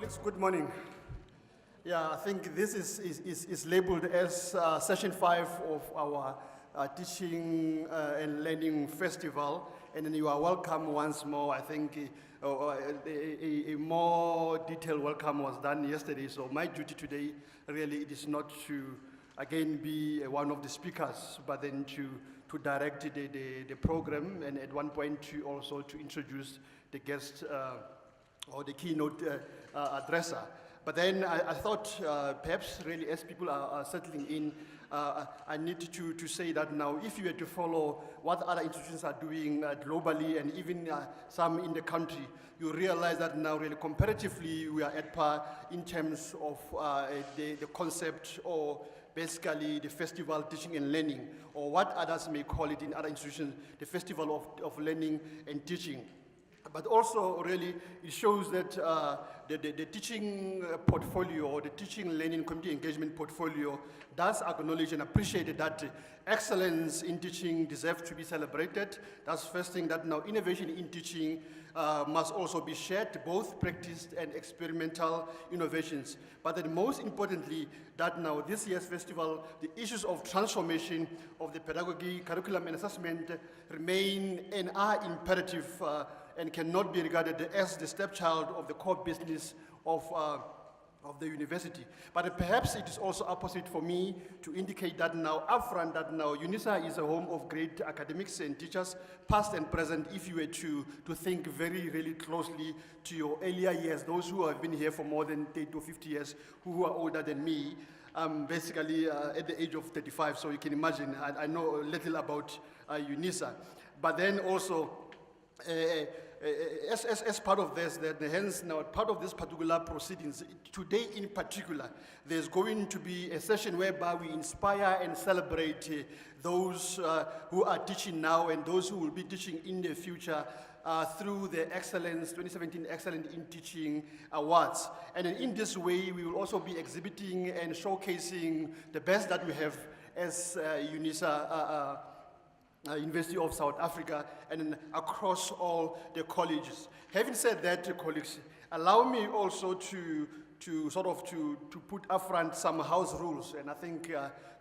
Colleagues, good morning. Yeah, I think this is labeled as session 5 of our teaching and learning festival, and then you are welcome once more. I think a more detailed welcome was done yesterday, so my duty today really it is not to again be one of the speakers, but then to direct the program, and at one point to also to introduce the guest or the keynote addresser. But then I thought perhaps really as people are settling in, I need to say that now if you were to follow what other institutions are doing globally and even some in the country, you realize that now really comparatively we are at par in terms of the concept or basically the festival teaching and learning, or what others may call it in other institutions, the festival of learning and teaching. But also, really, it shows that the teaching portfolio or the teaching, learning, community engagement portfolio does acknowledge and appreciate that excellence in teaching deserves to be celebrated. That's the first thing, that now innovation in teaching must also be shared, both practiced and experimental innovations. But then most importantly, that now this year's festival, the issues of transformation of the pedagogy, curriculum, and assessment remain and are imperative and cannot be regarded as the stepchild of the core business of the university. But perhaps it is also opposite for me to indicate that now upfront that now Unisa is a home of great academics and teachers, past and present, if you were to think very, really closely to your earlier years, those who have been here for more than 30 to 50 years, who are older than me, basically at the age of 35, so you can imagine, I know a little about Unisa. But then also, as part of this, hence now part of this particular proceedings, today in particular, there's going to be a session whereby we inspire and celebrate those who are teaching now and those who will be teaching in the future through the Excellence 2017 Excellent in Teaching Awards. And in this way, we will also be exhibiting and showcasing the best that we have as Unisa University of South Africa and across all the colleges. Having said that, colleagues, allow me also to put up front some house rules, and I think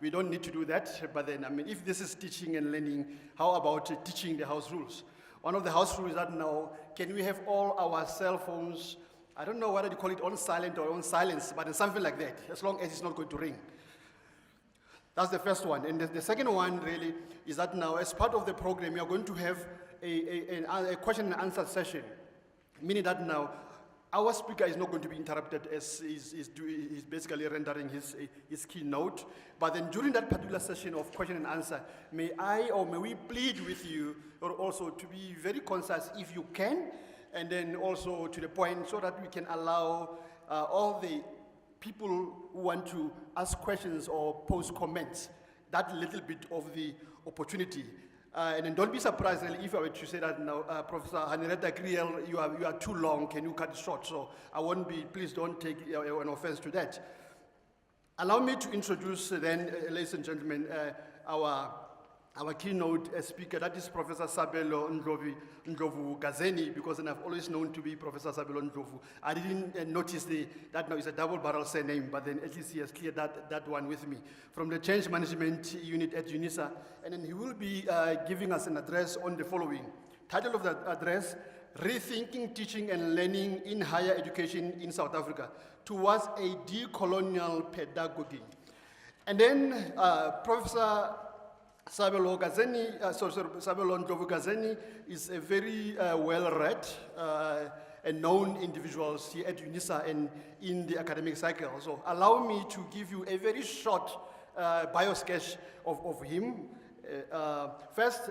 we don't need to do that, but then, I mean, if this is teaching and learning, how about teaching the house rules? One of the house rules is that now, can we have all our cell phones, I don't know whether you call it on silent or on silence, but something like that, as long as it's not going to ring. That's the first one. And the second one really is that now as part of the program, we are going to have a question and answer session, meaning that now our speaker is not going to be interrupted as he's basically rendering his keynote. But then during that particular session of question and answer, may we plead with you or also to be very concise if you can, and then also to the point so that we can allow all the people who want to ask questions or pose comments, that little bit of the opportunity. And then don't be surprised really, if I were to say that now, Professor Hanireta Griel, you are too long, can you cut it short? So I won't be, please don't take an offense to that. Allow me to introduce then, ladies and gentlemen, our keynote speaker, that is Professor Sabelo Ndlovu Gazeni, because I've always known to be Professor Sabelo Ndlovu. I didn't notice that now it's a double-barrel surname, but then at least he has cleared that one with me. From the Change Management Unit at Unisa, and then he will be giving us an address on the following. Title of that address, Rethinking Teaching and Learning in Higher Education in South Africa Towards a Decolonial Pedagogy. And then Professor Sabelo Ndlovu Gazeni is a very well-read and known individual here at Unisa and in the academic cycle. So allow me to give you a very short bio sketch of him. First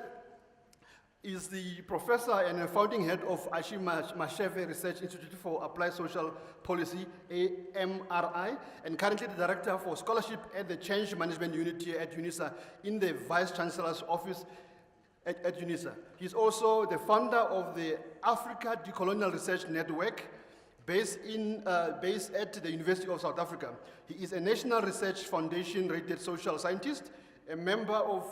is the professor and founding head of Ashi Masheve Research Institute for Applied Social Policy, AMRI, and currently the director for scholarship at the Change Management Unit here at Unisa in the Vice Chancellor's office at Unisa. He's also the founder of the Africa Decolonial Research Network based at the University of South Africa. He is a National Research Foundation rated social scientist, a member of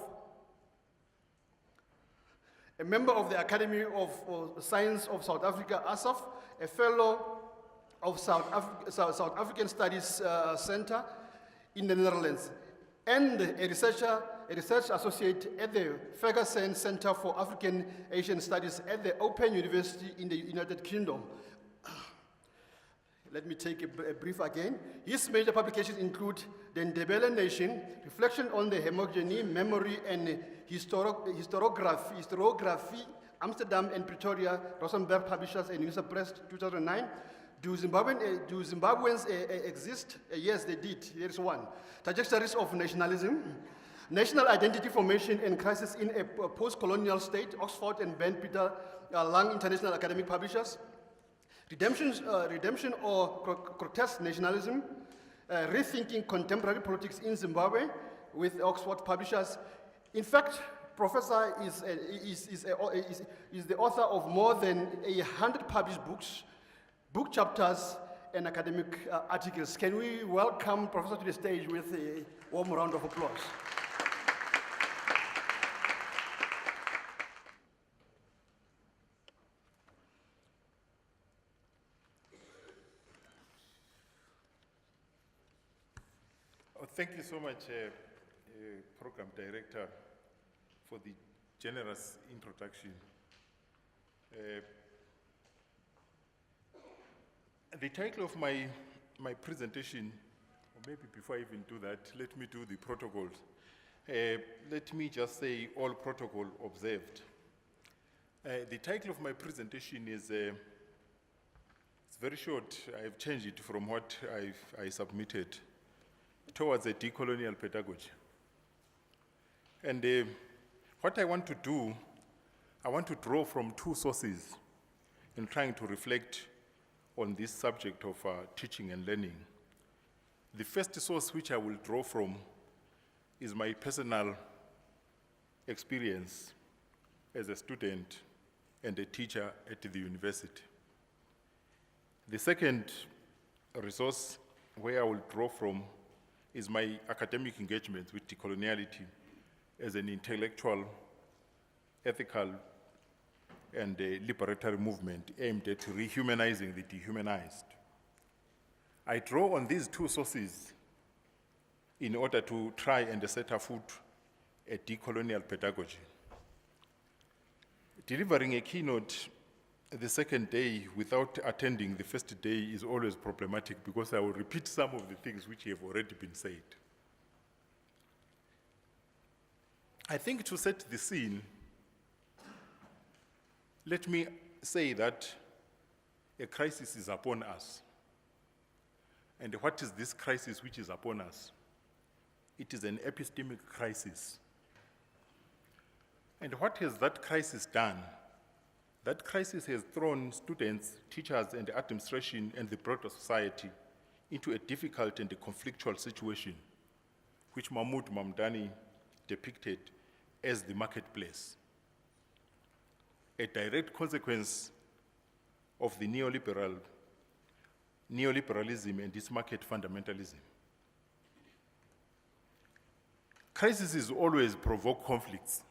the Academy of Science of South Africa, ASAF, a fellow of South African Studies Center in the Netherlands, and a research associate at the Ferguson Center for African Asian Studies at the Open University in the United Kingdom. Let me take a brief again. His major publications include The Ndebele Nation, Reflection on the Homogeny, Memory and Historiography, Amsterdam and Pretoria, Rosenberg Publishers and Unisa Press, 2009. Do Zimbabweans exist? Yes, they did. Here's one. Trajectories of Nationalism, National Identity Formation and Crisis in a Post-Colonial State, Oxford and Ben Peter Lang International Academic Publishers. Redemption or Grotesque Nationalism, Rethinking Contemporary Politics in Zimbabwe with Oxford Publishers. In fact, Professor is the author of more than 100 published books, book chapters, and academic articles. Can we welcome Professor to the stage with a warm round of applause? Thank you so much, Program Director, for the generous introduction. The title of my presentation, or maybe before I even do that, let me do the protocols. Let me just say all protocol observed. The title of my presentation is, it's very short. I've changed it from what I submitted, towards a decolonial pedagogy. And what I want to do, I want to draw from two sources in trying to reflect on this subject of teaching and learning. The first source which I will draw from is my personal experience as a student and a teacher at the university. The second resource where I will draw from is my academic engagement with decoloniality as an intellectual, ethical, and liberatory movement aimed at rehumanizing the dehumanized. I draw on these two sources in order to try and set afoot a decolonial pedagogy. Delivering a keynote the second day without attending the first day is always problematic because I will repeat some of the things which have already been said. I think to set the scene, let me say that a crisis is upon us. And what is this crisis which is upon us? It is an epistemic crisis. And what has that crisis done? That crisis has thrown students, teachers, and administration and the broader society into a difficult and a conflictual situation, which Mahmoud Mamdani depicted as the marketplace, a direct consequence of the neoliberalism and its market fundamentalism. Crises always provoke conflicts,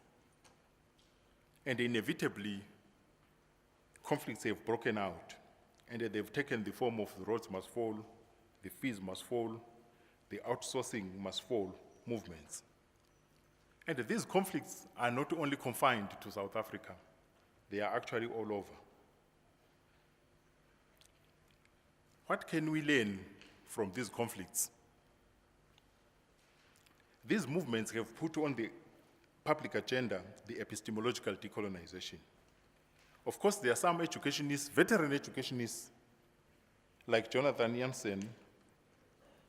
and inevitably, conflicts have broken out, and they've taken the form of the roads must fall, the fees must fall, the outsourcing must fall movements. And these conflicts are not only confined to South Africa, they are actually all over. What can we learn from these conflicts? These movements have put on the public agenda the epistemological decolonization. Of course, there are some educationists, veteran educationists, like Jonathan Jansen,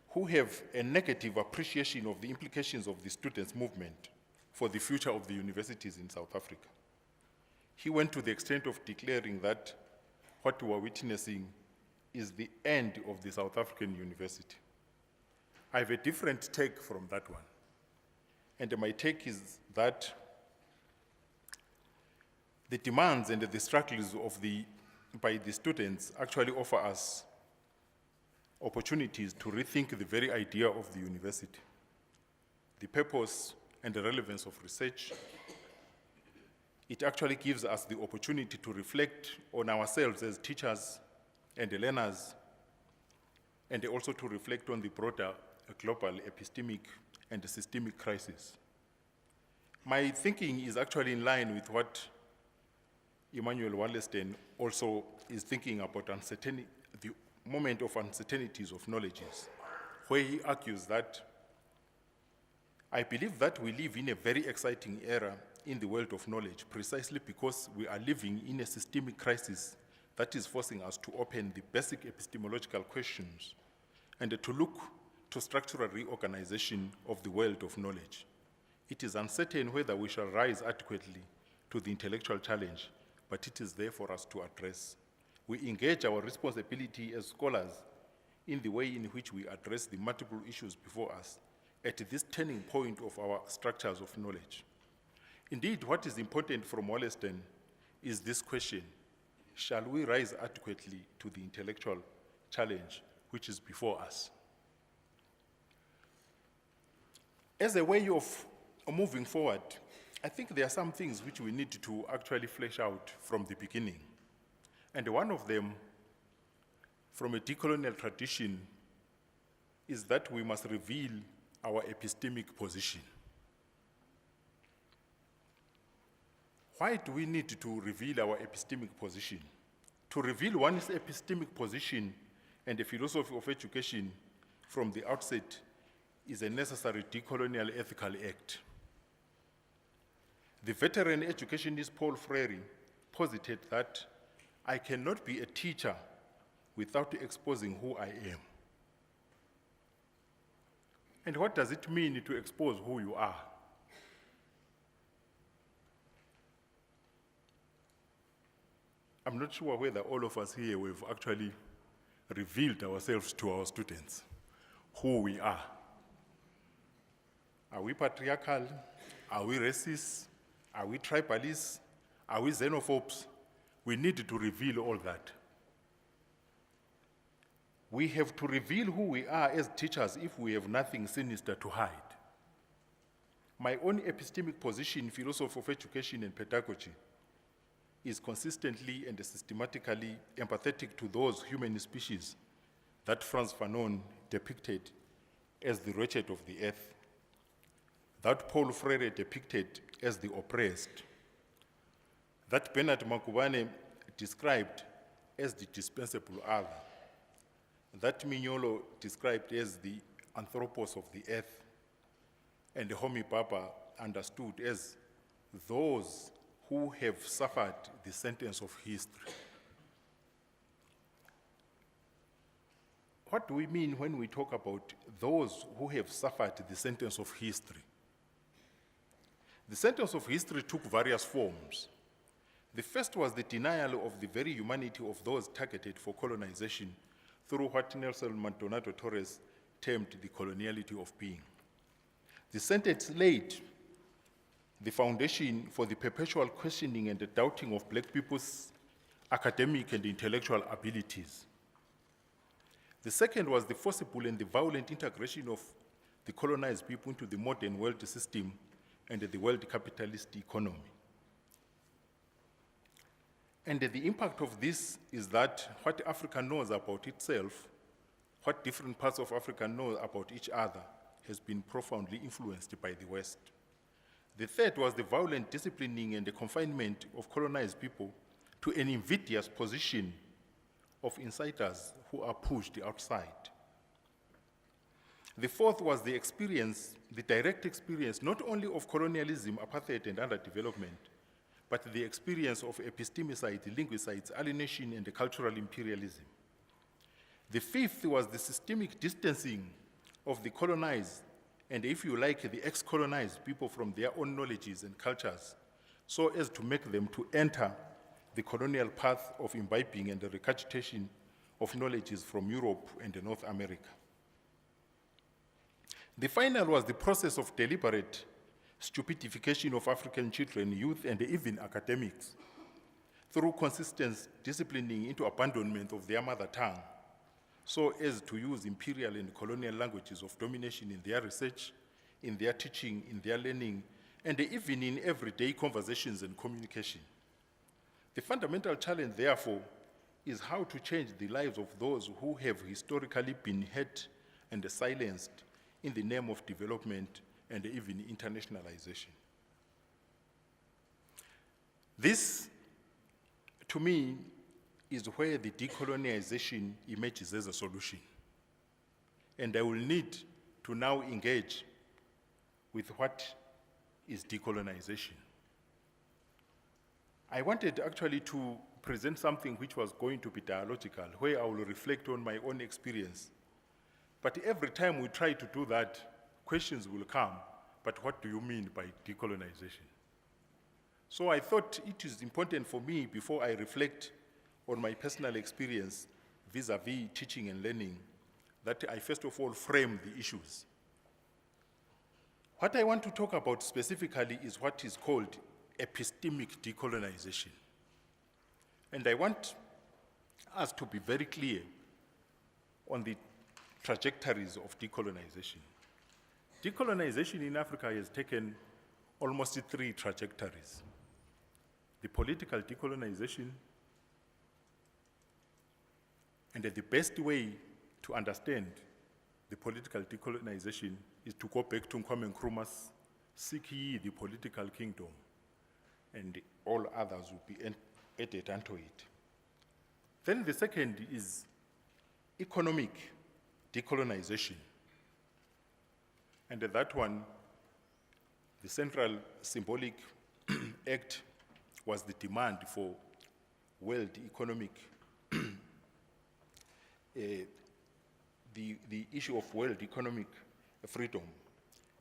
who have a negative appreciation of the implications of the students' movement for the future of the universities in South Africa. He went to the extent of declaring that what we are witnessing is the end of the South African university. I have a different take from that one. And my take is that the demands and the struggles by the students actually offer us opportunities to rethink the very idea of the university, the purpose and the relevance of research. It actually gives us the opportunity to reflect on ourselves as teachers and learners and also to reflect on the broader global epistemic and systemic crisis. My thinking is actually in line with what Emmanuel Wallerstein also is thinking about uncertainty, the moment of uncertainties of knowledges, where he argues that I believe that we live in a very exciting era in the world of knowledge, precisely because we are living in a systemic crisis that is forcing us to open the basic epistemological questions and to look to structural reorganization of the world of knowledge. It is uncertain whether we shall rise adequately to the intellectual challenge, but it is there for us to address. We engage our responsibility as scholars in the way in which we address the multiple issues before us at this turning point of our structures of knowledge. Indeed, what is important from Wallerstein is this question: shall we rise adequately to the intellectual challenge which is before us? As a way of moving forward, I think there are some things which we need to actually flesh out from the beginning. And one of them, from a decolonial tradition, is that we must reveal our epistemic position. Why do we need to reveal our epistemic position? To reveal one's epistemic position and the philosophy of education from the outset is a necessary decolonial ethical act. The veteran educationist Paul Freire posited that I cannot be a teacher without exposing who I am. And what does it mean to expose who you are? I'm not sure whether all of us here have actually revealed ourselves to our students, who we are. Are we patriarchal? Are we racist? Are we tribalists? Are we xenophobes? We need to reveal all that. We have to reveal who we are as teachers if we have nothing sinister to hide. My own epistemic position in philosophy of education and pedagogy is consistently and systematically empathetic to those human species that Frantz Fanon depicted as the wretched of the earth, that Paul Freire depicted as the oppressed, that Bernard Makubane described as the dispensable other, that Mignolo described as the anthropos of the earth, and Homi Bhabha understood as those who have suffered the sentence of history. What do we mean when we talk about those who have suffered the sentence of history? The sentence of history took various forms. The first was the denial of the very humanity of those targeted for colonization through what Nelson Maldonado Torres termed the coloniality of being. The sentence laid the foundation for the perpetual questioning and the doubting of black people's academic and intellectual abilities. The second was the forcible and the violent integration of the colonized people into the modern world system and the world capitalist economy. And the impact of this is that what Africa knows about itself, what different parts of Africa know about each other, has been profoundly influenced by the West. The third was the violent disciplining and the confinement of colonized people to an invidious position of insiders who are pushed outside. The fourth was the experience, the direct experience, not only of colonialism, apartheid, and underdevelopment, but the experience of epistemicide, linguicide, alienation, and the cultural imperialism. The fifth was the systemic distancing of the colonized, and if you like, the ex-colonized people from their own knowledges and cultures, so as to make them to enter the colonial path of imbibing and the regurgitation of knowledges from Europe and North America. The final was the process of deliberate stupidification of African children, youth, and even academics through consistent disciplining into abandonment of their mother tongue, so as to use imperial and colonial languages of domination in their research, in their teaching, in their learning, and even in everyday conversations and communication. The fundamental challenge, therefore, is how to change the lives of those who have historically been hurt and silenced in the name of development and even internationalization. This, to me, is where the decolonization emerges as a solution. And I will need to now engage with what is decolonization. I wanted actually to present something which was going to be dialogical, where I will reflect on my own experience. But every time we try to do that, questions will come, but what do you mean by decolonization? So I thought it is important for me, before I reflect on my personal experience vis-a-vis teaching and learning, that I first of all frame the issues. What I want to talk about specifically is what is called epistemic decolonization. And I want us to be very clear on the trajectories of decolonization. Decolonization in Africa has taken almost 3 trajectories. The political decolonization, and the best way to understand the political decolonization is to go back to Kwame Nkrumah's "Seek ye the political kingdom," and all others will be added unto it. Then the second is economic decolonization. And that one, the central symbolic act was the demand for world economic, the issue of world economic freedom,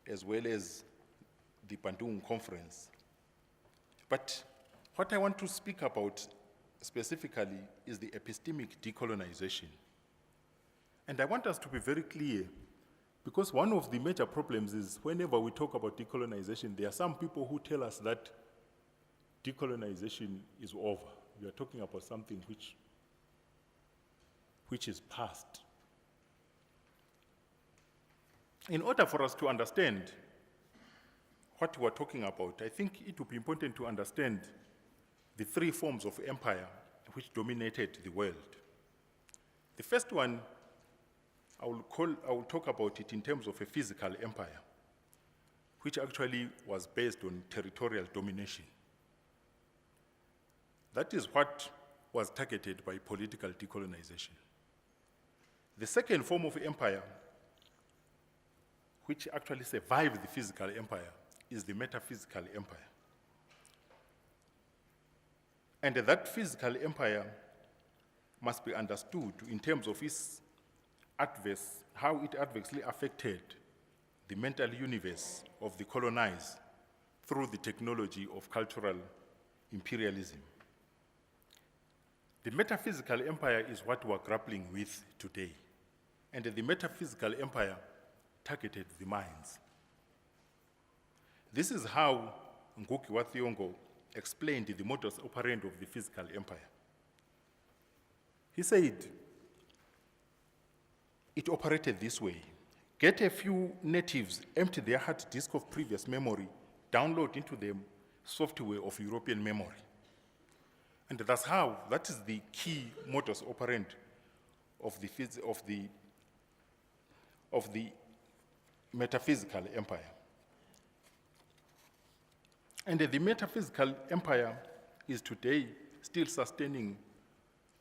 as well as the Bandung Conference. But what I want to speak about specifically is the epistemic decolonization. And I want us to be very clear, because one of the major problems is whenever we talk about decolonization, there are some people who tell us that decolonization is over. We are talking about something which is past. In order for us to understand what we're talking about, I think it would be important to understand the 3 forms of empire which dominated the world. The first one, I will talk about it in terms of a physical empire, which actually was based on territorial domination. That is what was targeted by political decolonization. The second form of empire, which actually survived the physical empire, is the metaphysical empire. And that physical empire must be understood in terms of its how it adversely affected the mental universe of the colonized through the technology of cultural imperialism. The metaphysical empire is what we're grappling with today. And the metaphysical empire targeted the minds. This is how Ngugi wa Thiong'o explained the modus operandi of the physical empire. He said, it operated this way. Get a few natives, empty their hard disk of previous memory, download into them software of European memory. And that is the key modus operandi of the metaphysical empire. And the metaphysical empire is today still sustaining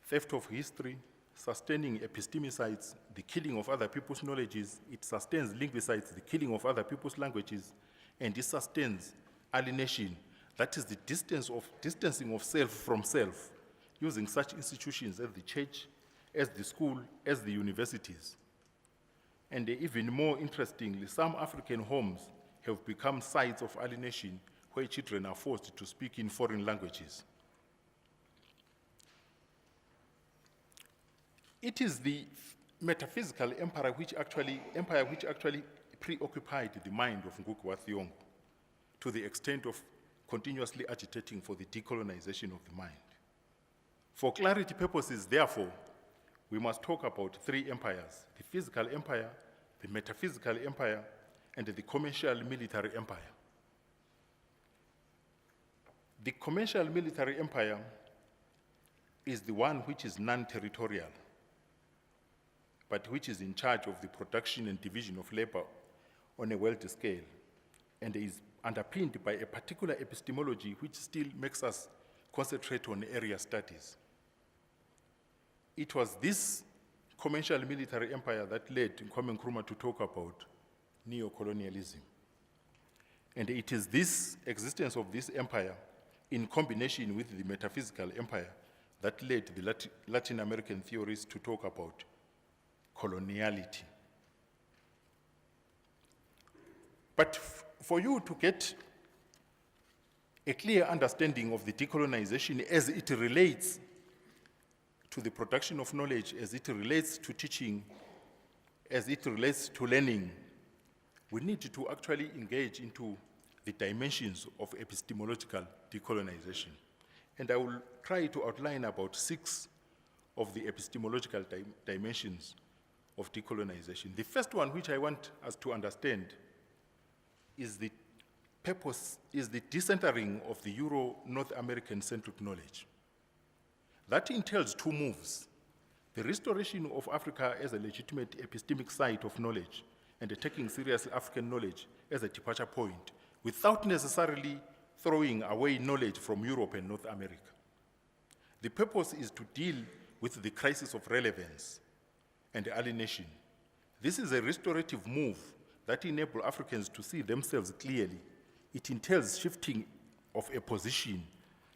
theft of history, sustaining epistemicides, the killing of other people's knowledges. It sustains linguicides, the killing of other people's languages, and it sustains alienation. That is the distancing of self from self, using such institutions as the church, as the school, as the universities. And even more interestingly, some African homes have become sites of alienation where children are forced to speak in foreign languages. It is the metaphysical empire which actually preoccupied the mind of Ngugi wa Thiong'o to the extent of continuously agitating for the decolonization of the mind. For clarity purposes, therefore, we must talk about 3 empires: the physical empire, the metaphysical empire, and the commercial military empire. The commercial military empire is the one which is non-territorial, but which is in charge of the production and division of labor on a world scale, and is underpinned by a particular epistemology which still makes us concentrate on area studies. It was this commercial military empire that led Kwame Nkrumah to talk about neo-colonialism. And it is this existence of this empire in combination with the metaphysical empire that led the Latin American theorists to talk about coloniality. But for you to get a clear understanding of the decolonization as it relates to the production of knowledge, as it relates to teaching, as it relates to learning, we need to actually engage into the dimensions of epistemological decolonization. And I will try to outline about 6 of the epistemological dimensions of decolonization. The first one, which I want us to understand, is the purpose, is the decentering of the Euro-North American-centric knowledge. That entails 2 moves: the restoration of Africa as a legitimate epistemic site of knowledge, and taking seriously African knowledge as a departure point, without necessarily throwing away knowledge from Europe and North America. The purpose is to deal with the crisis of relevance and alienation. This is a restorative move that enables Africans to see themselves clearly. It entails shifting of a position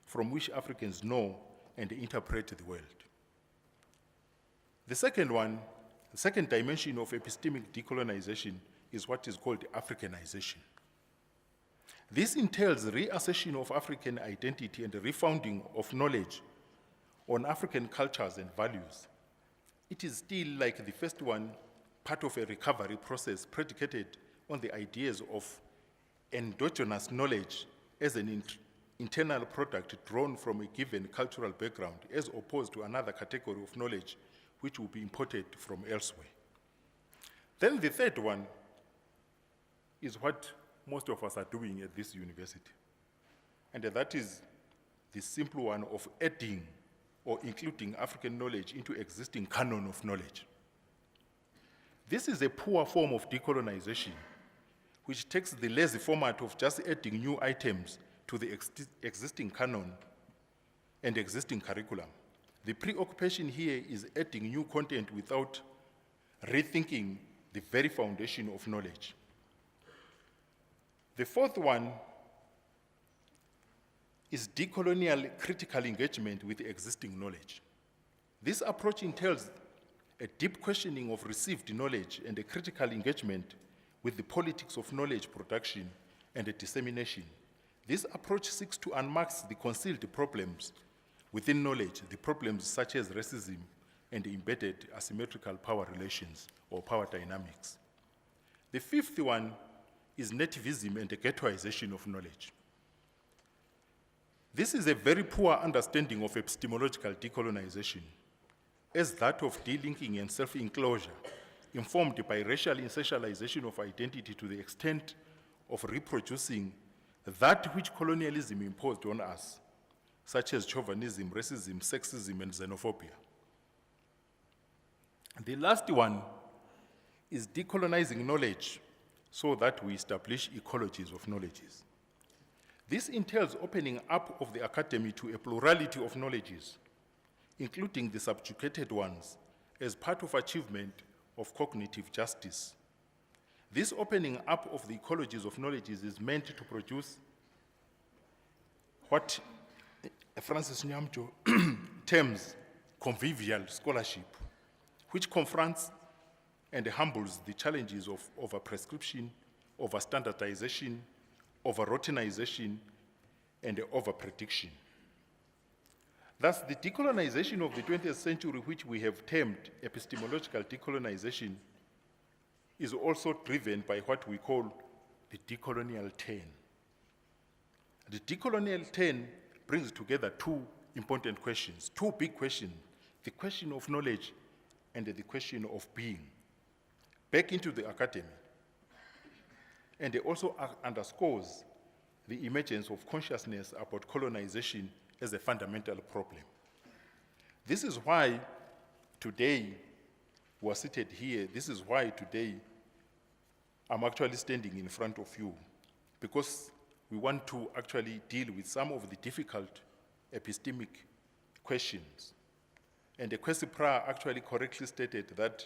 from which Africans know and interpret the world. The second one, the second dimension of epistemic decolonization, is what is called Africanization. This entails reassertion of African identity and the refounding of knowledge on African cultures and values. It is still, like the first one, part of a recovery process predicated on the ideas of endogenous knowledge as an internal product drawn from a given cultural background, as opposed to another category of knowledge which will be imported from elsewhere. Then the third one is what most of us are doing at this university. And that is the simple one of adding or including African knowledge into existing canon of knowledge. This is a poor form of decolonization, which takes the lazy format of just adding new items to the existing canon and existing curriculum. The preoccupation here is adding new content without rethinking the very foundation of knowledge. The fourth one is decolonial critical engagement with existing knowledge. This approach entails a deep questioning of received knowledge and a critical engagement with the politics of knowledge production and dissemination. This approach seeks to unmask the concealed problems within knowledge, the problems such as racism and embedded asymmetrical power relations or power dynamics. The fifth one is nativism and the ghettoization of knowledge. This is a very poor understanding of epistemological decolonization, as that of delinking and self-enclosure, informed by racial essentialization of identity to the extent of reproducing that which colonialism imposed on us, such as chauvinism, racism, sexism, and xenophobia. The last one is decolonizing knowledge so that we establish ecologies of knowledges. This entails opening up of the academy to a plurality of knowledges, including the subjugated ones, as part of achievement of cognitive justice. This opening up of the ecologies of knowledges is meant to produce what Francis Nyamjo terms convivial scholarship, which confronts and humbles the challenges of over-prescription, over-standardization, over-routinization, and over-prediction. Thus, the decolonization of the 20th century, which we have termed epistemological decolonization, is also driven by what we call the decolonial turn. The decolonial turn brings together 2 important questions, 2 big questions: the question of knowledge and the question of being, back into the academy. And it also underscores the emergence of consciousness about colonization as a fundamental problem. This is why today we're seated here. This is why today I'm actually standing in front of you, because we want to actually deal with some of the difficult epistemic questions. And the Kwesi-Pra actually correctly stated that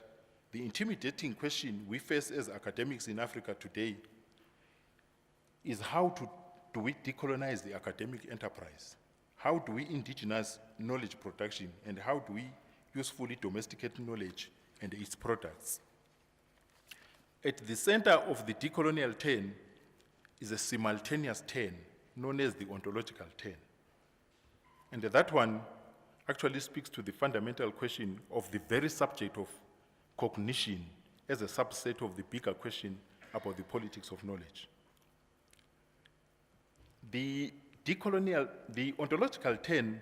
the intimidating question we face as academics in Africa today is how do we decolonize the academic enterprise? How do we indigenize knowledge production, and how do we usefully domesticate knowledge and its products? At the center of the decolonial turn is a simultaneous turn known as the ontological turn. And that one actually speaks to the fundamental question of the very subject of cognition as a subset of the bigger question about the politics of knowledge. The ontological turn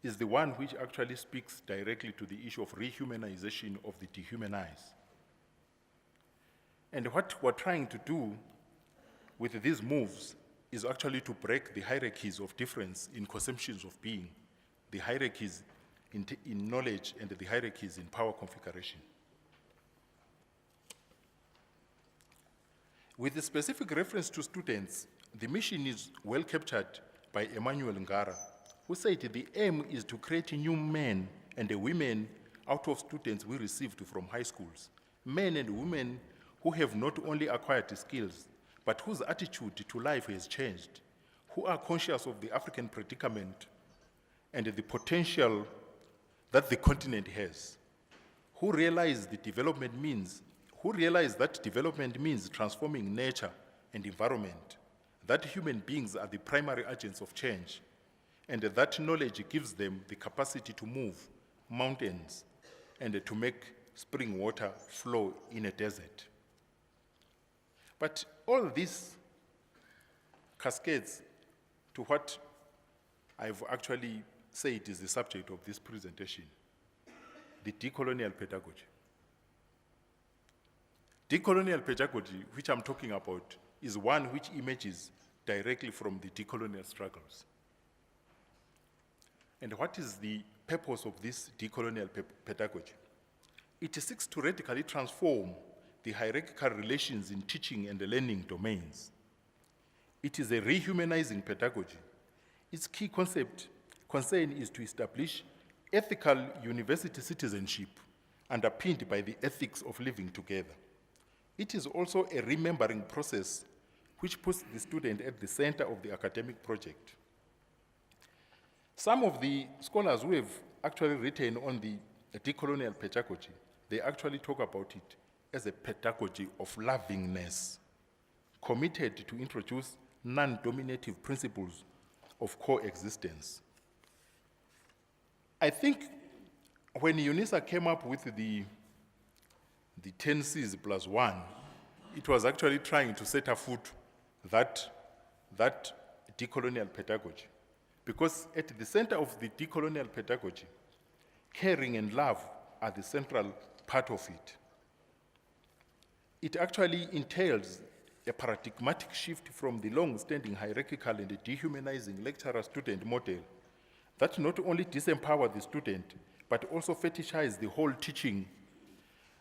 is the one which actually speaks directly to the issue of rehumanization of the dehumanized. And what we're trying to do with these moves is actually to break the hierarchies of difference in conceptions of being, the hierarchies in knowledge and the hierarchies in power configuration. With a specific reference to students, the mission is well captured by Emmanuel Ngara, who said the aim is to create new men and women out of students we received from high schools, men and women who have not only acquired skills, but whose attitude to life has changed, who are conscious of the African predicament and the potential that the continent has, who realize that development means transforming nature and environment, that human beings are the primary agents of change, and that knowledge gives them the capacity to move mountains and to make spring water flow in a desert. But all this cascades to what I've actually said is the subject of this presentation, the decolonial pedagogy. Decolonial pedagogy, which I'm talking about, is one which emerges directly from the decolonial struggles. And what is the purpose of this decolonial pedagogy? It seeks to radically transform the hierarchical relations in teaching and learning domains. It is a rehumanizing pedagogy. Its key concern is to establish ethical university citizenship underpinned by the ethics of living together. It is also a remembering process which puts the student at the center of the academic project. Some of the scholars who have actually written on the decolonial pedagogy, they actually talk about it as a pedagogy of lovingness, committed to introduce non-dominative principles of coexistence. I think when Unisa came up with the 10 Cs plus 1, it was actually trying to set afoot that decolonial pedagogy. Because at the center of the decolonial pedagogy, caring and love are the central part of it. It actually entails a paradigmatic shift from the long-standing hierarchical and dehumanizing lecturer-student model that not only disempower the student, but also fetishize the whole teaching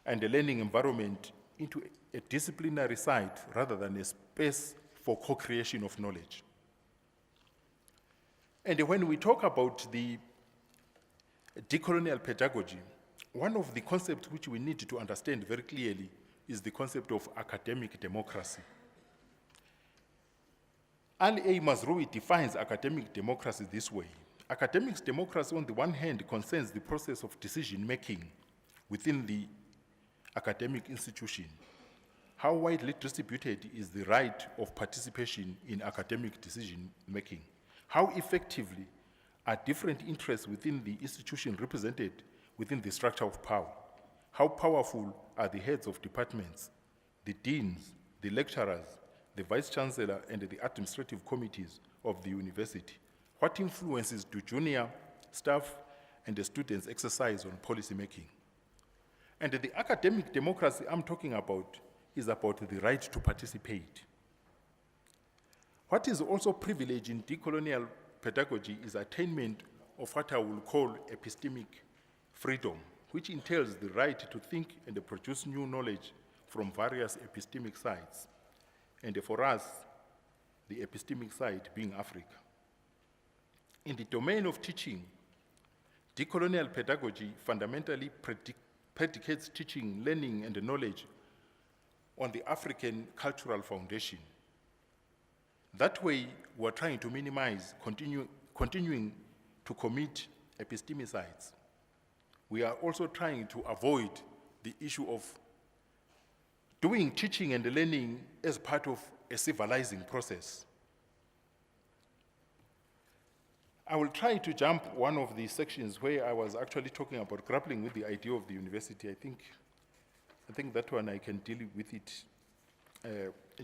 and the learning environment into a disciplinary site rather than a space for co-creation of knowledge. And when we talk about the decolonial pedagogy, one of the concepts which we need to understand very clearly is the concept of academic democracy. Ali A. Mazrui defines academic democracy this way. Academic democracy, on the one hand, concerns the process of decision-making within the academic institution. How widely distributed is the right of participation in academic decision-making? How effectively are different interests within the institution represented within the structure of power? How powerful are the heads of departments, the deans, the lecturers, the vice-chancellor, and the administrative committees of the university? What influences do junior staff and the students exercise on policy making? And the academic democracy I'm talking about is about the right to participate. What is also privileged in decolonial pedagogy is attainment of what I will call epistemic freedom, which entails the right to think and produce new knowledge from various epistemic sites, and for us, the epistemic site being Africa. In the domain of teaching, decolonial pedagogy fundamentally predicates teaching, learning, and knowledge on the African cultural foundation. That way, we're trying to minimize continuing to commit epistemicides. We are also trying to avoid the issue of doing teaching and learning as part of a civilizing process. I will try to jump one of the sections where I was actually talking about grappling with the idea of the university. I think that one I can deal with it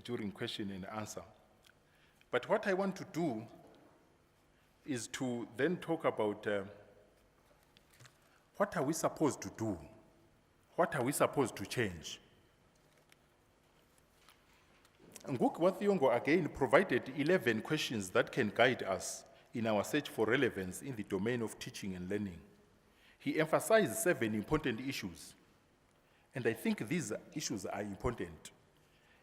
during question and answer. But what I want to do is to then talk about what are we supposed to do? What are we supposed to change? Nguk Wathiongo again provided 11 questions that can guide us in our search for relevance in the domain of teaching and learning. He emphasized 7 important issues, and I think these issues are important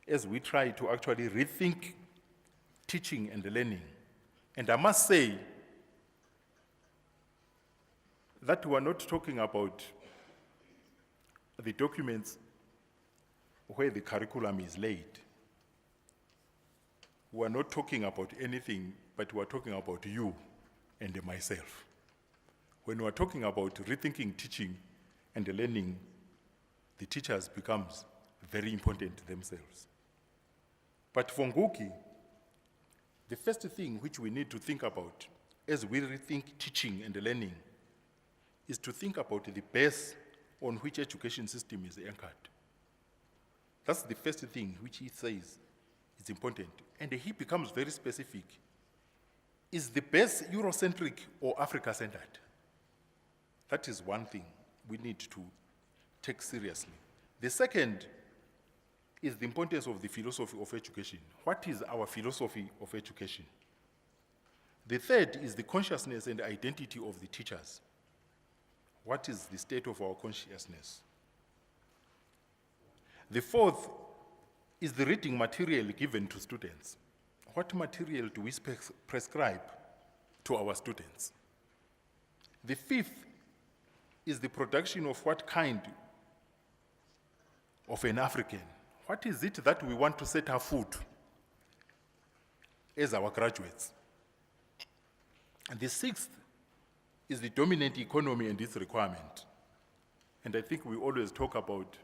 as we try to actually rethink teaching and learning. And I must say that we are not talking about the documents where the curriculum is laid. We are not talking about anything, but we are talking about you and myself. When we are talking about rethinking teaching and learning, the teachers becomes very important themselves. But for Nguki, the first thing which we need to think about as we rethink teaching and learning is to think about the base on which education system is anchored. That's the first thing which he says is important. And he becomes very specific. Is the base Eurocentric or Africa-centered? That is one thing we need to take seriously. The second is the importance of the philosophy of education. What is our philosophy of education? The third is the consciousness and identity of the teachers. What is the state of our consciousness? The fourth is the reading material given to students. What material do we prescribe to our students? The fifth is the production of what kind of an African? What is it that we want to set our food as our graduates? And the sixth is the dominant economy and its requirement. And I think we always talk about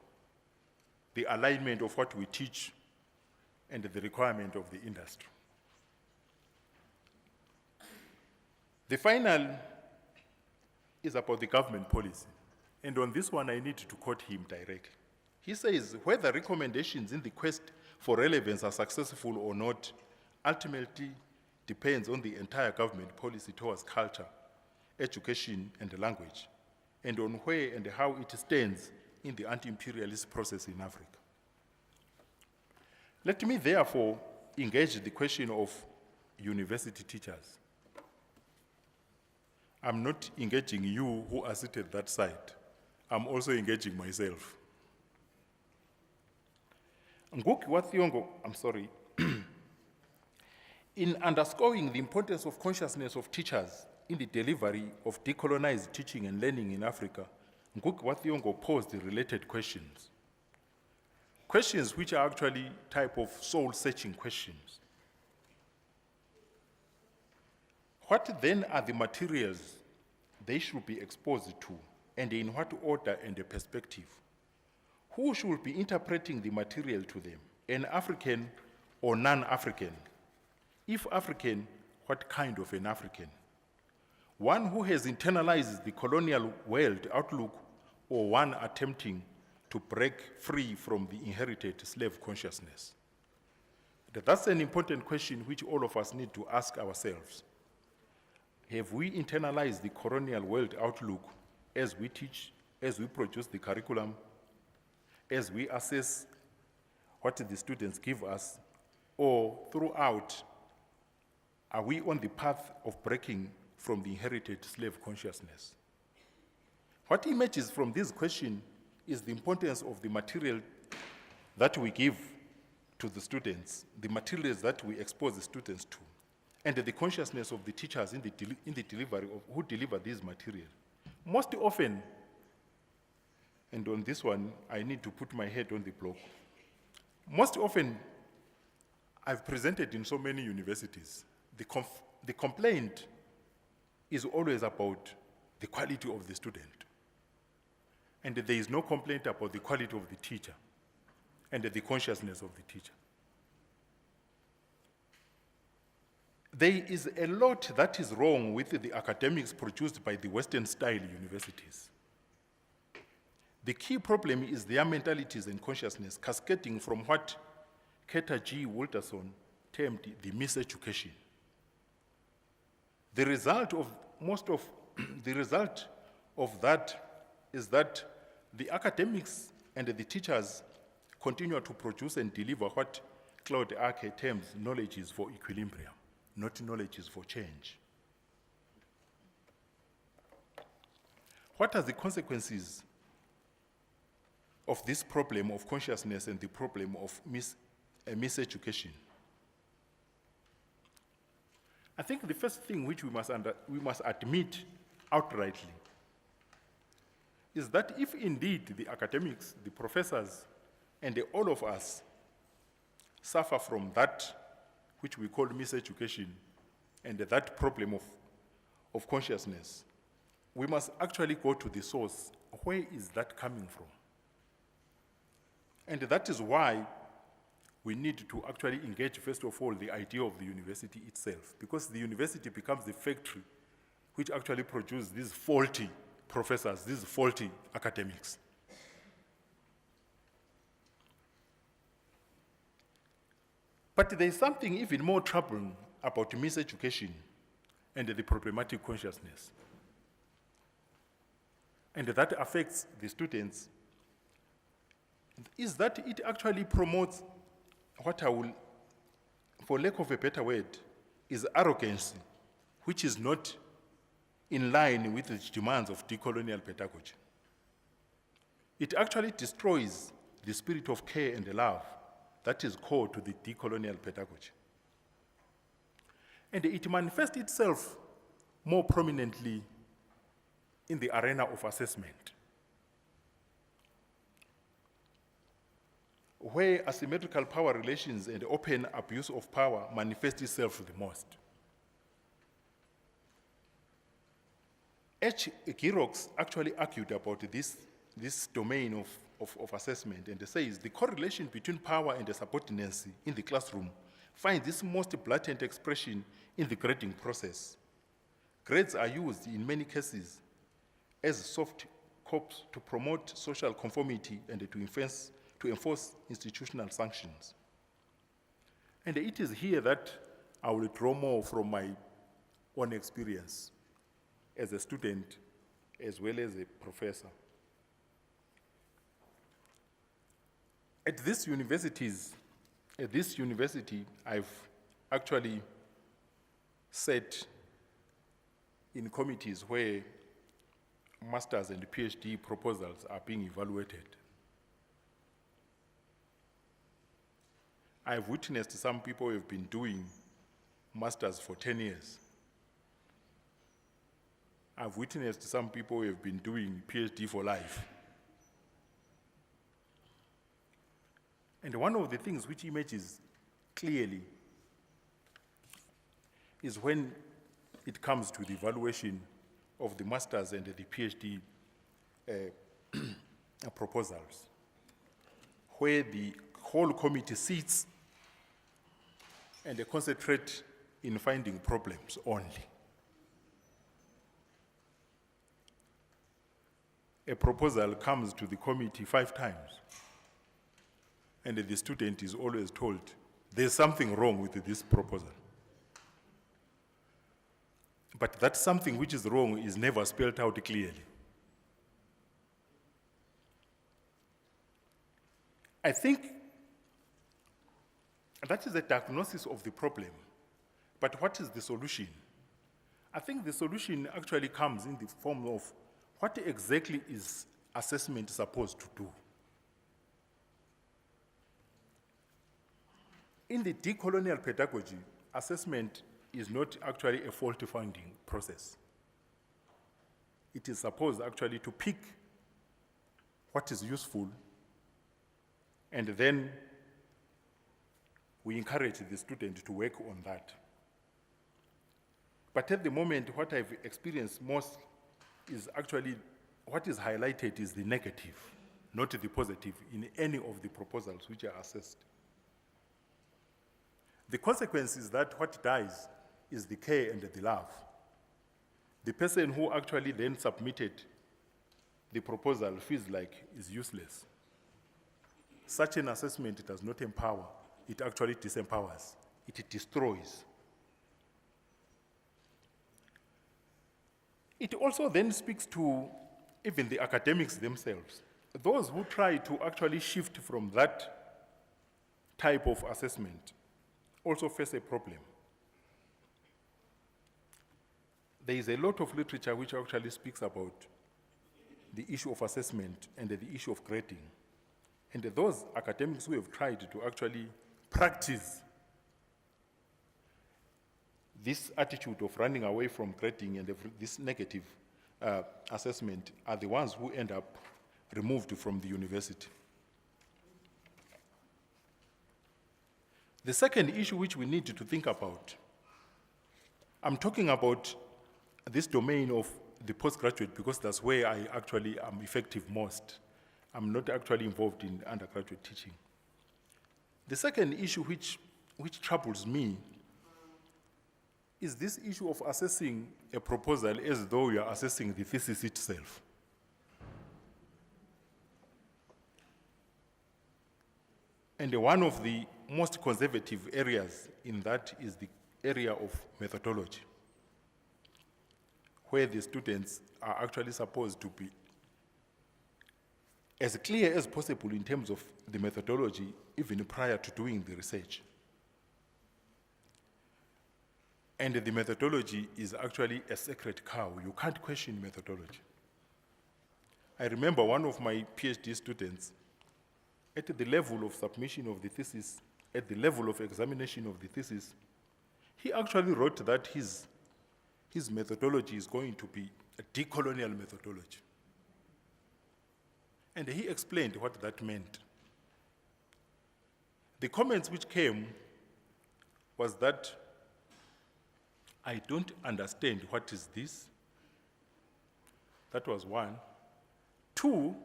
the alignment of what we teach and the requirement of the industry. The final is about the government policy. And on this one, I need to quote him directly. He says, whether recommendations in the quest for relevance are successful or not ultimately depends on the entire government policy towards culture, education, and language, and on where and how it stands in the anti-imperialist process in Africa. Let me therefore engage the question of university teachers. I'm not engaging you who are seated that side. I'm also engaging myself. Nguki Wathiongo, in underscoring the importance of consciousness of teachers in the delivery of decolonized teaching and learning in Africa, Nguki Wathiongo posed the related questions. Questions which are actually type of soul-searching questions. What then are the materials they should be exposed to, and in what order and perspective? Who should be interpreting the material to them, an African or non-African? If African, what kind of an African? One who has internalized the colonial world outlook, or one attempting to break free from the inherited slave consciousness? That's an important question which all of us need to ask ourselves. Have we internalized the colonial world outlook as we teach, as we produce the curriculum, as we assess what the students give us, or throughout, are we on the path of breaking from the inherited slave consciousness. What emerges from this question is the importance of the material that we give to the students, the materials that we expose the students to, and the consciousness of the teachers in the delivery of who deliver these materials. Most often, and on this one, I need to put my head on the block. Most often, I've presented in so many universities, the complaint is always about the quality of the student. And there is no complaint about the quality of the teacher and the consciousness of the teacher. There is a lot that is wrong with the academics produced by the Western-style universities. The key problem is their mentalities and consciousness cascading from what Carter G. Wilderson termed the miseducation. The result of that is that the academics and the teachers continue to produce and deliver what Claude Arke terms knowledge is for equilibrium, not knowledge is for change. What are the consequences of this problem of consciousness and the problem of miseducation? I think the first thing which we must admit outrightly is that if indeed the academics, the professors, and all of us suffer from that which we call miseducation and that problem of consciousness, we must actually go to the source. Where is that coming from? And that is why we need to actually engage, first of all, the idea of the university itself, because the university becomes the factory which actually produces these faulty professors, these faulty academics. But there is something even more troubling about miseducation and the problematic consciousness. And that affects the students, is that it actually promotes what I will, for lack of a better word, is arrogancy, which is not in line with the demands of decolonial pedagogy. It actually destroys the spirit of care and love that is core to the decolonial pedagogy. And it manifests itself more prominently in the arena of assessment, where asymmetrical power relations and open abuse of power manifest itself the most. H. Girox actually argued about this domain of assessment, and says the correlation between power and the subordinacy in the classroom finds this most blatant expression in the grading process. Grades are used in many cases as soft cops to promote social conformity and to enforce institutional sanctions. And it is here that I will draw more from my own experience as a student as well as a professor. At this university, I've actually sat in committees where master's and PhD proposals are being evaluated. I've witnessed some people who have been doing masters for 10 years. I've witnessed some people who have been doing PhD for life. And one of the things which emerges clearly is when it comes to the evaluation of the master's and the PhD proposals, where the whole committee sits and they concentrate in finding problems only. A proposal comes to the committee 5 times, and the student is always told, there's something wrong with this proposal. But that something which is wrong is never spelled out clearly. I think that is a diagnosis of the problem. But what is the solution? I think the solution actually comes in the form of what exactly is assessment supposed to do? In the decolonial pedagogy, assessment is not actually a fault-finding process. It is supposed actually to pick what is useful, and then we encourage the student to work on that. But at the moment, what I've experienced most is actually what is highlighted is the negative, not the positive in any of the proposals which are assessed. The consequence is that what dies is the care and the love. The person who actually then submitted the proposal feels like is useless. Such an assessment does not empower, it actually disempowers, it destroys. It also then speaks to even the academics themselves. Those who try to actually shift from that type of assessment also face a problem. There is a lot of literature which actually speaks about the issue of assessment and the issue of grading. And those academics who have tried to actually practice this attitude of running away from grading and this negative assessment are the ones who end up removed from the university. The second issue which we need to think about, I'm talking about this domain of the postgraduate because that's where I actually am effective most. I'm not actually involved in undergraduate teaching. The second issue which troubles me is this issue of assessing a proposal as though you are assessing the thesis itself. And one of the most conservative areas in that is the area of methodology, where the students are actually supposed to be as clear as possible in terms of the methodology, even prior to doing the research. And the methodology is actually a sacred cow. You can't question methodology. I remember one of my PhD students, at the level of submission of the thesis, at the level of examination of the thesis, he actually wrote that his methodology is going to be a decolonial methodology. And he explained what that meant. The comments which came was that I don't understand what is this. That was one. Two,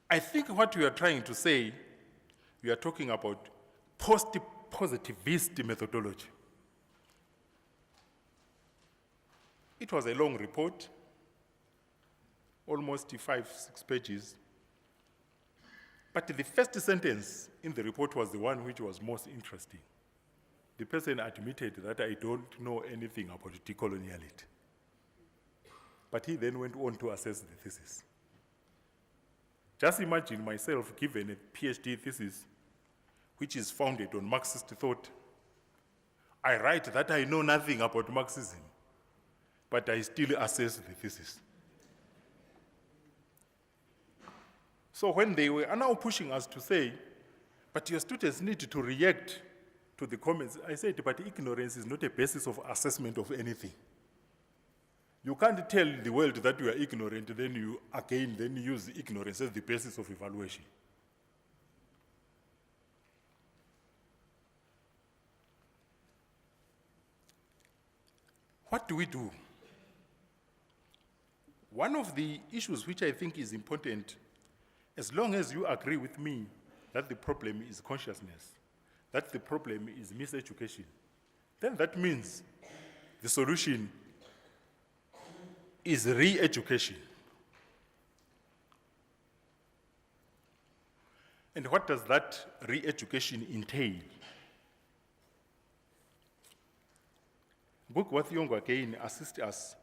I think what we are trying to say, we are talking about post-positivist methodology. It was a long report, almost 5-6 pages. But the first sentence in the report was the one which was most interesting. The person admitted that I don't know anything about decoloniality. But he then went on to assess the thesis. Just imagine myself given a PhD thesis which is founded on Marxist thought. I write that I know nothing about Marxism, but I still assess the thesis. So when they were now pushing us to say, but your students need to react to the comments, I said, but ignorance is not a basis of assessment of anything. You can't tell the world that you are ignorant, then you use ignorance as the basis of evaluation. What do we do? One of the issues which I think is important, as long as you agree with me that the problem is consciousness, that the problem is miseducation, then that means the solution is re-education. And what does that re-education entail? Bukwathiongo again assists us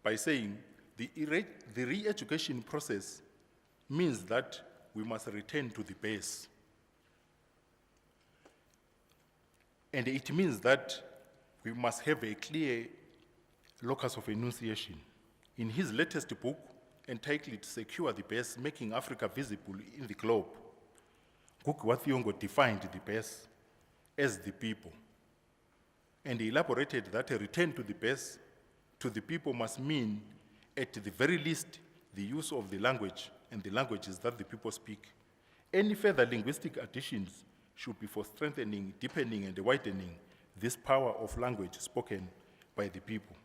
by saying the re-education process means that we must return to the base. And it means that we must have a clear locus of enunciation. In his latest book, entitled Secure the Base, Making Africa Visible in the Globe, Gugu Thiongo defined the base as the people. And he elaborated that a return to the base, to the people, must mean, at the very least, the use of the language and the languages that the people speak. Any further linguistic additions should be for strengthening, deepening, and widening this power of language spoken by the people.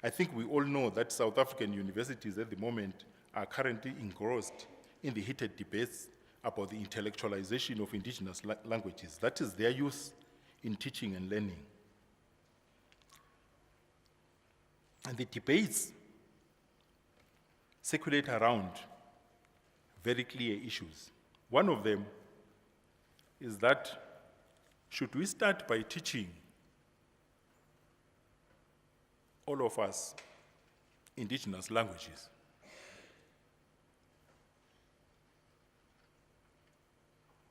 I think we all know that South African universities at the moment are currently engrossed in the heated debates about the intellectualization of indigenous languages. That is their use in teaching and learning. And the debates circulate around very clear issues. One of them is that, should we start by teaching all of us indigenous languages?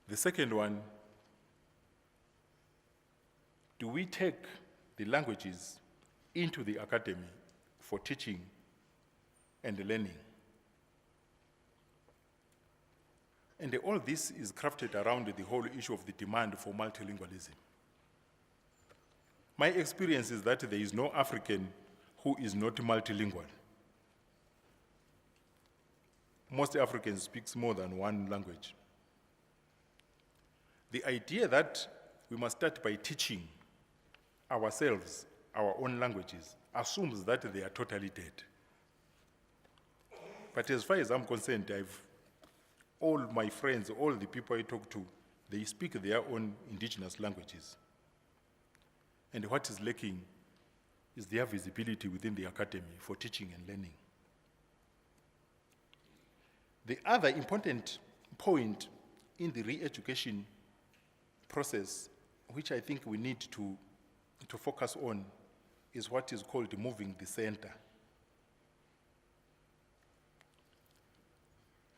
The second one, do we take the languages into the academy for teaching and learning? And all this is crafted around the whole issue of the demand for multilingualism. My experience is that there is no African who is not multilingual. Most Africans speak more than one language. The idea that we must start by teaching ourselves our own languages assumes that they are totally dead. But as far as I'm concerned, all my friends, all the people I talk to, they speak their own indigenous languages. And what is lacking is their visibility within the academy for teaching and learning. The other important point in the re-education process, which I think we need to focus on, is what is called moving the center.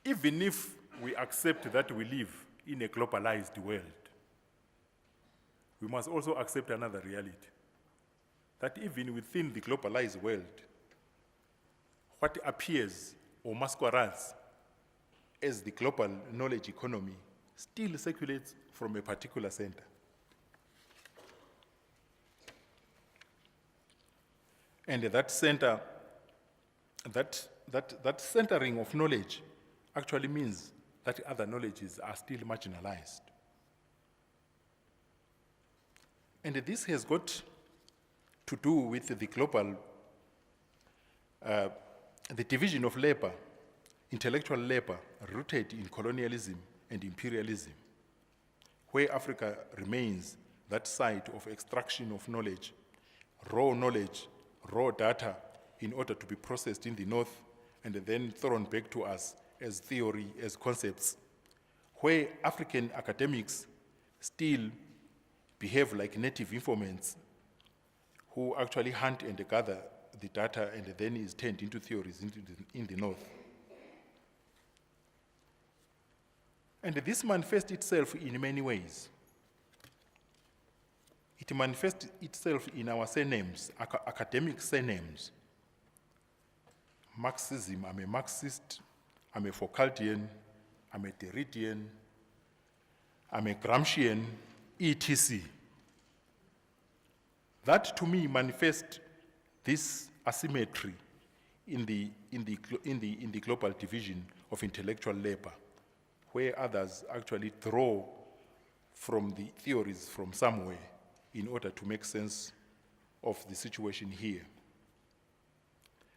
Even if we accept that we live in a globalized world, we must also accept another reality, that even within the globalized world, what appears or masquerades as the global knowledge economy still circulates from a particular center. And that center, that centering of knowledge actually means that other knowledges are still marginalized. And this has got to do with the global, the division of labor, intellectual labor, rooted in colonialism and imperialism, where Africa remains that site of extraction of knowledge, raw data, in order to be processed in the north and then thrown back to us as theory, as concepts, where African academics still behave like native informants who actually hunt and gather the data and then is turned into theories in the north. And this manifests itself in many ways. It manifests itself in our surnames, academic surnames. Marxism, I'm a Marxist, I'm a Foucauldian, I'm a Derridian, I'm a Gramscian, etc. That to me manifests this asymmetry in the global division of intellectual labor, where others actually draw from the theories from somewhere in order to make sense of the situation here.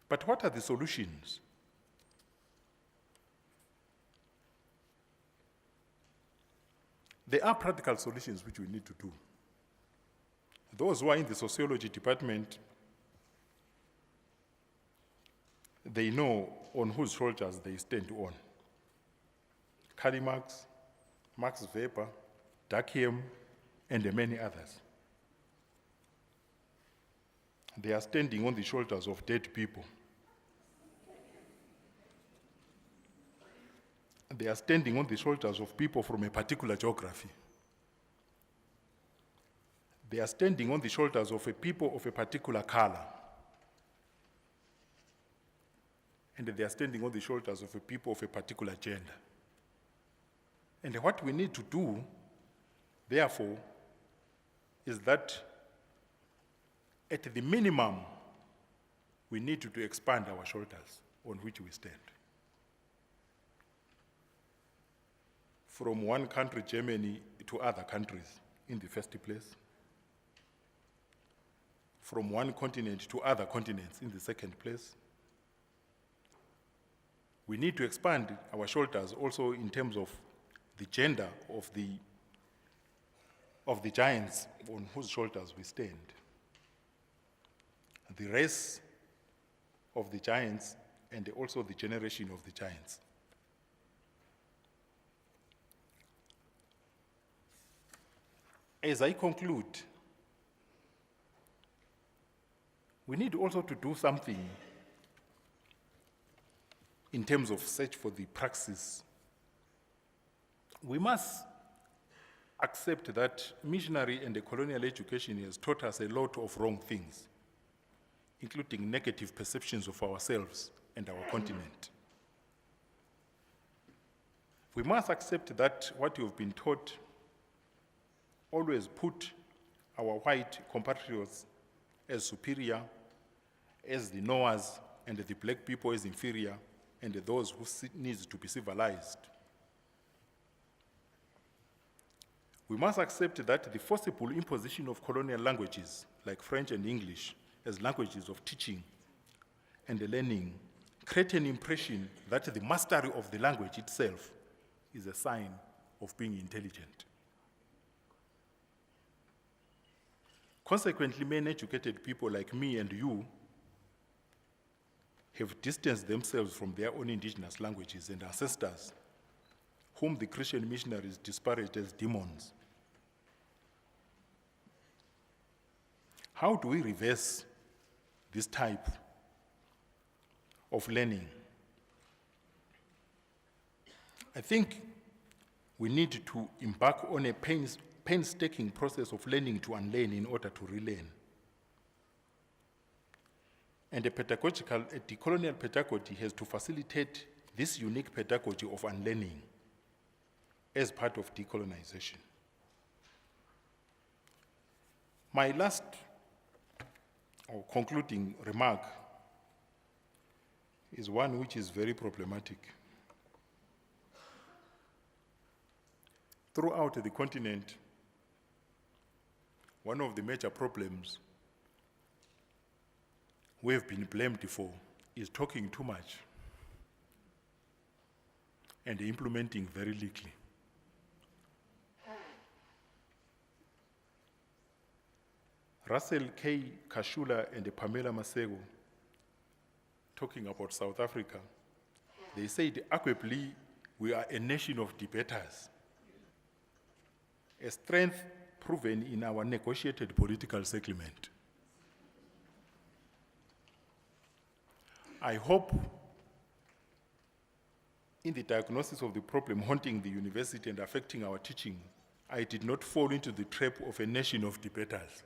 But what are the solutions? There are practical solutions which we need to do. Those who are in the sociology department, they know on whose shoulders they stand on. Karl Marx, Max Weber, Durkheim, and many others. They are standing on the shoulders of dead people. They are standing on the shoulders of people from a particular geography. They are standing on the shoulders of a people of a particular color. And they are standing on the shoulders of a people of a particular gender. And what we need to do, therefore, is that at the minimum, we need to expand our shoulders on which we stand. From one country, Germany, to other countries in the first place. From one continent to other continents in the second place. We need to expand our shoulders also in terms of the gender of the giants on whose shoulders we stand. The race of the giants and also the generation of the giants. As I conclude, we need also to do something in terms of search for the praxis. We must accept that missionary and the colonial education has taught us a lot of wrong things, including negative perceptions of ourselves and our continent. We must accept that what you've been taught always put our white compatriots as superior, as the knowers, and the black people as inferior, and those who need to be civilized. We must accept that the forcible imposition of colonial languages, like French and English, as languages of teaching and learning, create an impression that the mastery of the language itself is a sign of being intelligent. Consequently, many educated people like me and you have distanced themselves from their own indigenous languages and ancestors, whom the Christian missionaries disparaged as demons. How do we reverse this type of learning? I think we need to embark on a painstaking process of learning to unlearn in order to relearn. And a decolonial pedagogy has to facilitate this unique pedagogy of unlearning as part of decolonization. My last or concluding remark is one which is very problematic. Throughout the continent, one of the major problems we have been blamed for is talking too much and implementing very little. Russell K. Kashula and Pamela Masego, talking about South Africa, they said, arguably, we are a nation of debaters, a strength proven in our negotiated political settlement. I hope in the diagnosis of the problem haunting the university and affecting our teaching, I did not fall into the trap of a nation of debaters.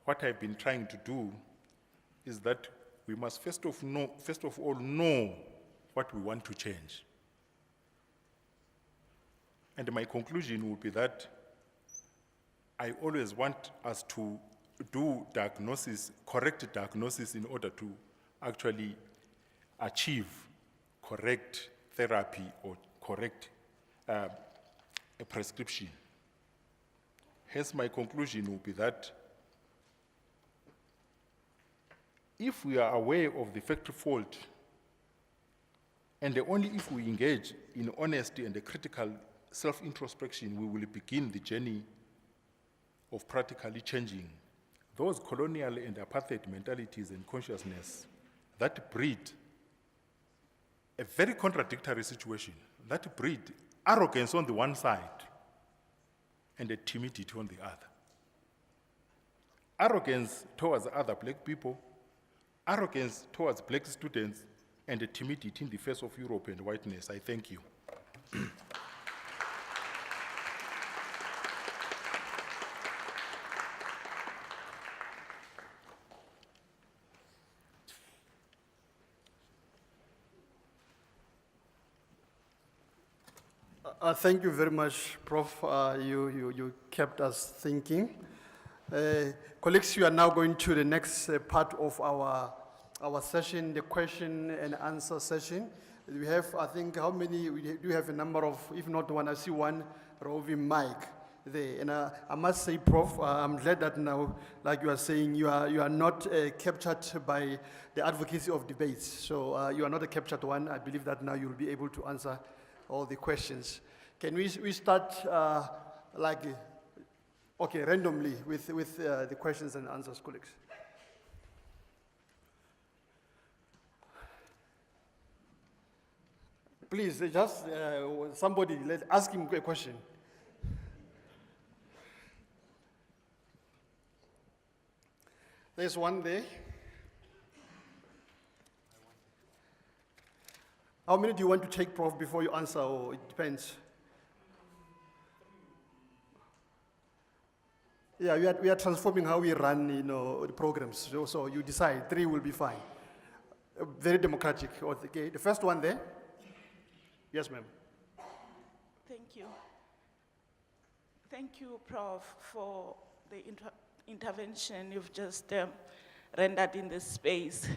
What I've been trying to do is that we must first of all know what we want to change. And my conclusion will be that I always want us to do diagnosis, correct diagnosis in order to actually achieve correct therapy or correct a prescription. Hence, my conclusion will be that if we are aware of the factory fault, and only if we engage in honesty and a critical self-introspection, we will begin the journey of practically changing those colonial and apartheid mentalities and consciousness that breed a very contradictory situation, that breed arrogance on the one side and a timidity on the other. Arrogance towards other black people, arrogance towards black students, and a timidity in the face of Europe and whiteness. I thank you. Thank you very much, Prof. You kept us thinking. Colleagues, you are now going to the next part of our session, the question and answer session. We have, I think, how many? We do have a number of, if not one, I see one roving mic there. And I must say, Prof, I'm glad that now, like you are saying, you are not captured by the advocacy of debates. So you are not a captured one. I believe that now you'll be able to answer all the questions. Can we start randomly with the questions and answers, colleagues? Please, just somebody, ask him a question. There's one there. How many do you want to take, Prof, before you answer, or it depends? Yeah, we are transforming how we run, the programs. So you decide, 3 will be fine. Very democratic. Okay, the first one there. Yes, ma'am. Thank you. Thank you, Prof, for the intervention you've just rendered in this space.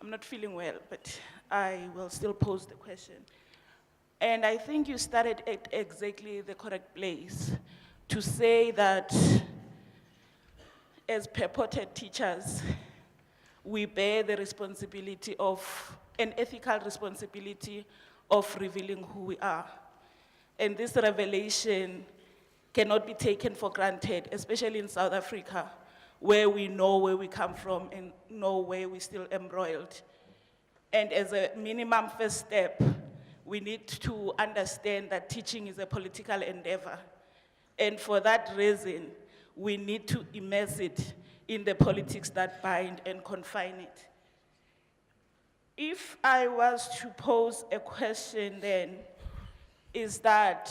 I'm not feeling well, but I will still pose the question. And I think you started at exactly the correct place to say that as purported teachers, we bear the responsibility of, an ethical responsibility of revealing who we are. And this revelation cannot be taken for granted, especially in South Africa, where we know where we come from and know where we're still embroiled. And as a minimum first step, we need to understand that teaching is a political endeavor. And for that reason, we need to immerse it in the politics that bind and confine it. If I was to pose a question then, is that,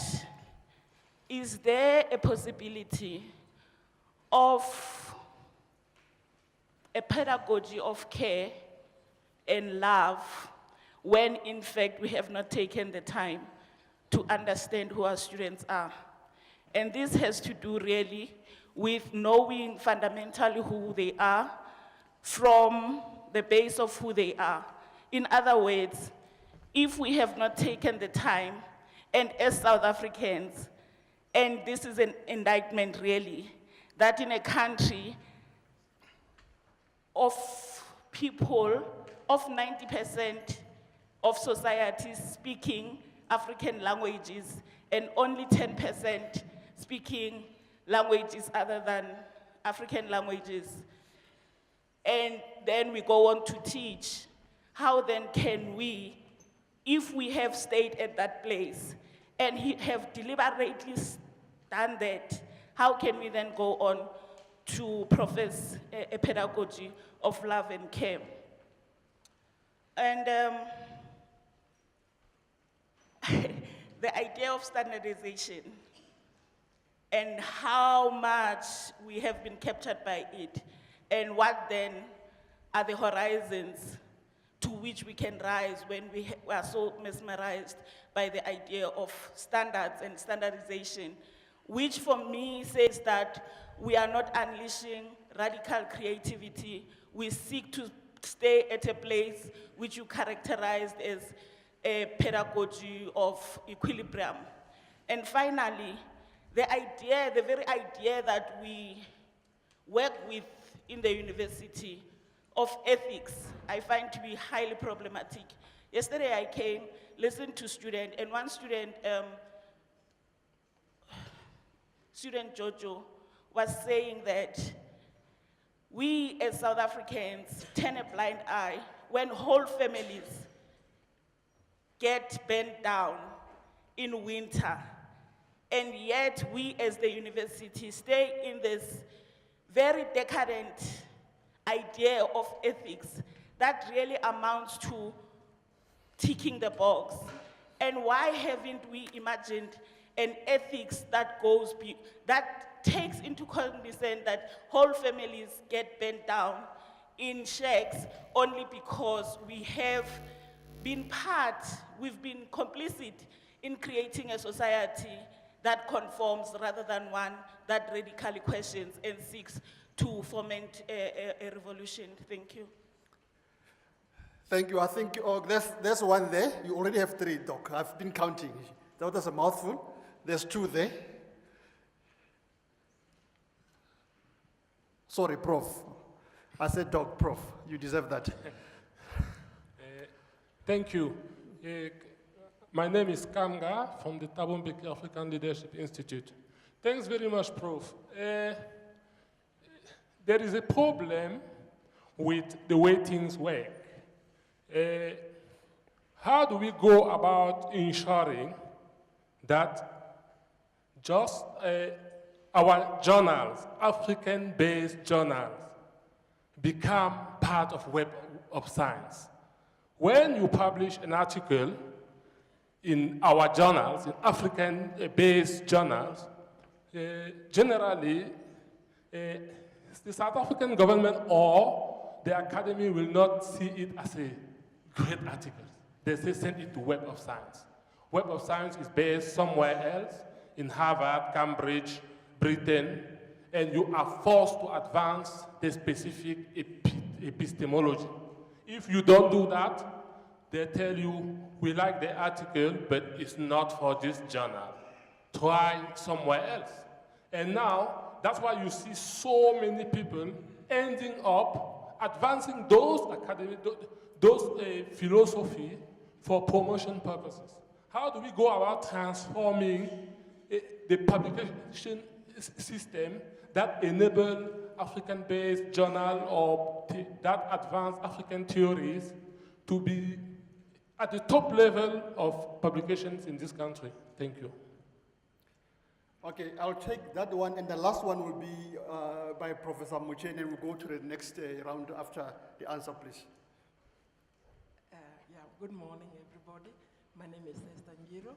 is there a possibility of a pedagogy of care and love when in fact we have not taken the time to understand who our students are? And this has to do really with knowing fundamentally who they are from the base of who they are. In other words, if we have not taken the time, and as South Africans, and this is an indictment really, that in a country of people, of 90% of society speaking African languages, and only 10% speaking languages other than African languages, and then we go on to teach, how then can we, if we have stayed at that place and have deliberately done that, how can we then go on to profess a pedagogy of love and care? And the idea of standardization and how much we have been captured by it, and what then are the horizons to which we can rise when we are so mesmerized by the idea of standards and standardization, which for me says that we are not unleashing radical creativity. We seek to stay at a place which you characterized as a pedagogy of equilibrium. And finally, the very idea that we work with in the university of ethics, I find to be highly problematic. Yesterday I came, listened to students, and one student, student Jojo, was saying that we as South Africans turn a blind eye when whole families get bent down in winter, and yet we as the university stay in this very decadent idea of ethics that really amounts to ticking the box. And why haven't we imagined an ethics that that takes into cognizance that whole families get bent down in shacks only because we have been we've been complicit in creating a society that conforms rather than one that radically questions and seeks to foment a revolution. Thank you. Thank you. I think there's one there. You already have 3, Doc. I've been counting. That was a mouthful. There's 2 there. Sorry, Prof. I said Doc, Prof. You deserve that. Thank you. My name is Kamga from the Thabo Mbeki African Leadership Institute. Thanks very much, Prof. There is a problem with the way things work. How do we go about ensuring that just our journals, African-based journals, become part of Web of Science? When you publish an article in our journals, in African-based journals, generally, the South African government or the academy will not see it as a great article. They say send it to Web of Science. Web of Science is based somewhere else, in Harvard, Cambridge, Britain, and you are forced to advance the specific epistemology. If you don't do that, they tell you, we like the article, but it's not for this journal. Try somewhere else. And now, that's why you see so many people ending up advancing those academic, those philosophy for promotion purposes. How do we go about transforming the publication system that enable African-based journal or that advanced African theories to be at the top level of publications in this country? Thank you. Okay, I'll take that one, and the last one will be by Professor Muchene, and we'll go to the next round after the answer, please. Good morning, everybody. My name is Esther Ngiro.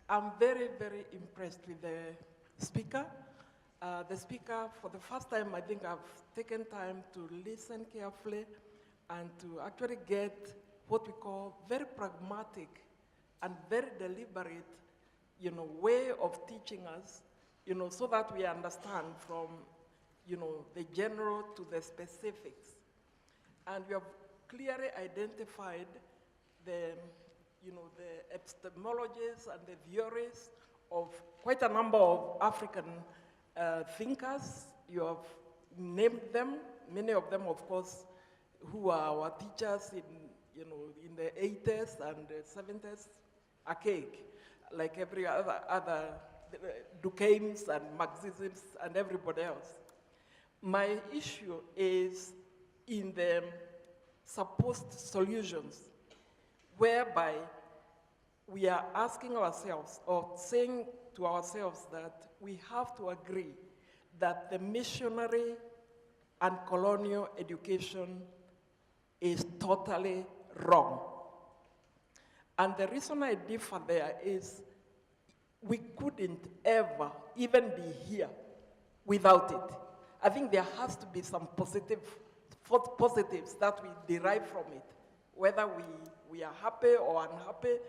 I'm very, very impressed with the speaker. For the first time, I think I've taken time to listen carefully and to actually get what we call very pragmatic and very deliberate, way of teaching us, so that we understand from, the general to the specifics. And we have clearly identified the epistemologies and the theories of quite a number of African thinkers. You have named them, many of them, of course, who are our teachers in the 80s and the 70s, archaic, like every other Durkheim's and Marxism's and everybody else. My issue is in the supposed solutions, whereby we are asking ourselves or saying to ourselves that we have to agree that the missionary and colonial education is totally wrong. And the reason I differ there is we couldn't ever even be here without it. I think there has to be some positives that we derive from it. Whether we are happy or unhappy,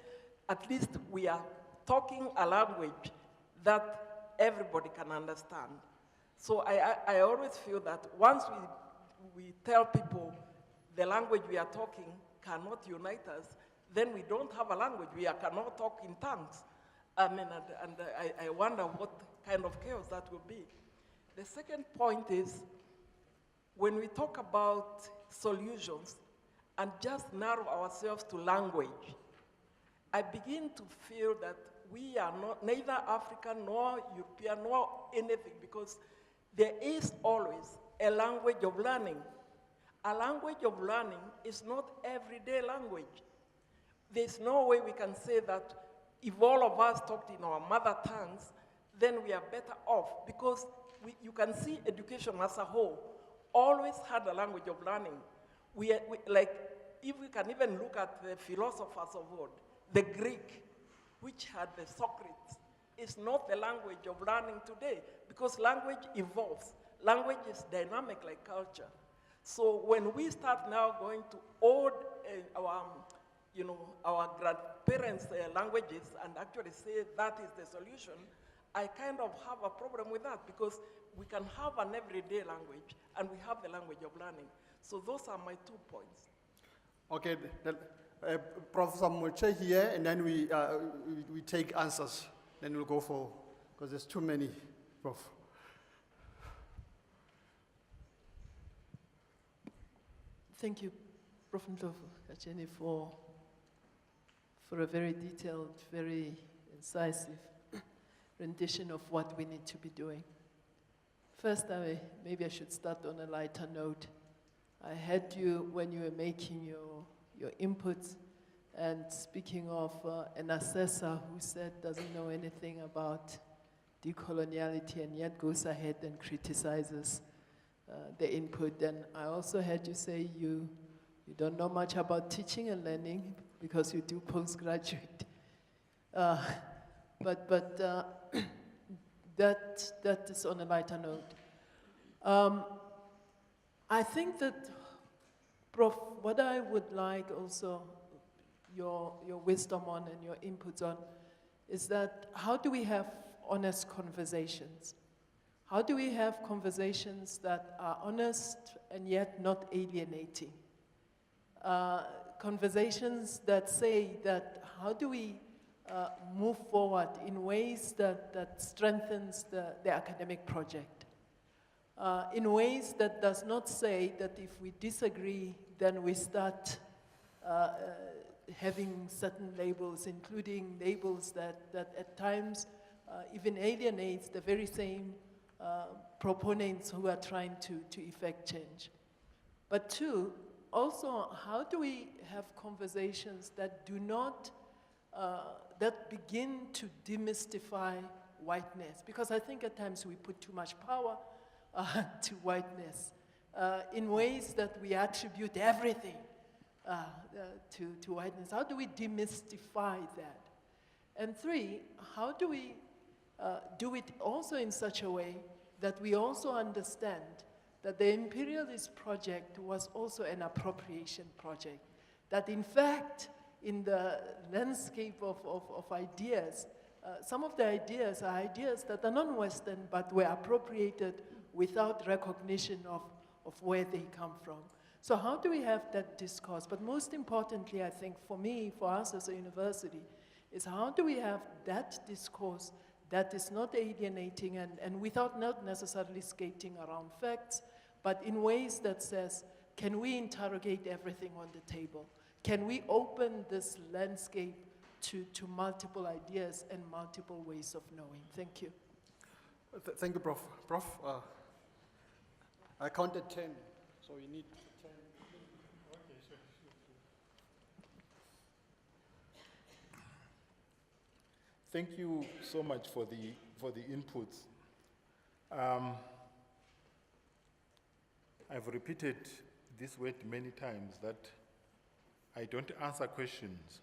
at least we are talking a language that everybody can understand. So I always feel that once we tell people the language we are talking cannot unite us, then we don't have a language. We cannot talk in tongues. I wonder what kind of chaos that will be. The second point is, when we talk about solutions and just narrow ourselves to language, I begin to feel that we are neither African nor European nor anything, because there is always a language of learning. A language of learning is not everyday language. There's no way we can say that if all of us talked in our mother tongues, then we are better off, because you can see education as a whole always had a language of learning. Like, if we can even look at the philosophers of old, the Greek, which had the Socrates, is not the language of learning today, because language evolves. Language is dynamic like culture. So when we start now going to old, you know, our grandparents' languages and actually say that is the solution, I kind of have a problem with that because we can have an everyday language and we have the language of learning. So those are my 2 points. Okay, Professor Moche here, and then we take answers. Then we'll go for, because there's too many, Prof. Thank you, Prof. Ndlovu Kacheni, for a very detailed, very incisive rendition of what we need to be doing. First, maybe I should start on a lighter note. I heard you when you were making your inputs and speaking of an assessor who said doesn't know anything about decoloniality and yet goes ahead and criticizes the input. And I also heard you say you don't know much about teaching and learning because you do postgraduate. But that is on a lighter note. I think that, Prof, what I would like also your wisdom on and your inputs on is that how do we have honest conversations? How do we have conversations that are honest and yet not alienating? Conversations that say that how do we move forward in ways that strengthens the academic project? In ways that does not say that if we disagree, then we start having certain labels, including labels that at times even alienates the very same proponents who are trying to effect change. But 2, also, how do we have conversations that do not, that begin to demystify whiteness? Because I think at times we put too much power to whiteness in ways that we attribute everything to whiteness. How do we demystify that? And 3, how do we do it also in such a way that we also understand that the imperialist project was also an appropriation project, that in fact, in the landscape of ideas, some of the ideas are ideas that are non-Western but were appropriated without recognition of where they come from. So how do we have that discourse? But most importantly, I think for me, for us as a university, is how do we have that discourse that is not alienating and without not necessarily skating around facts, but in ways that says, can we interrogate everything on the table? Can we open this landscape to multiple ideas and multiple ways of knowing? Thank you. Thank you, Prof. Prof, I counted 10, so you need 10. Okay, sure. Thank you so much for the inputs. I've repeated this word many times that I don't answer questions.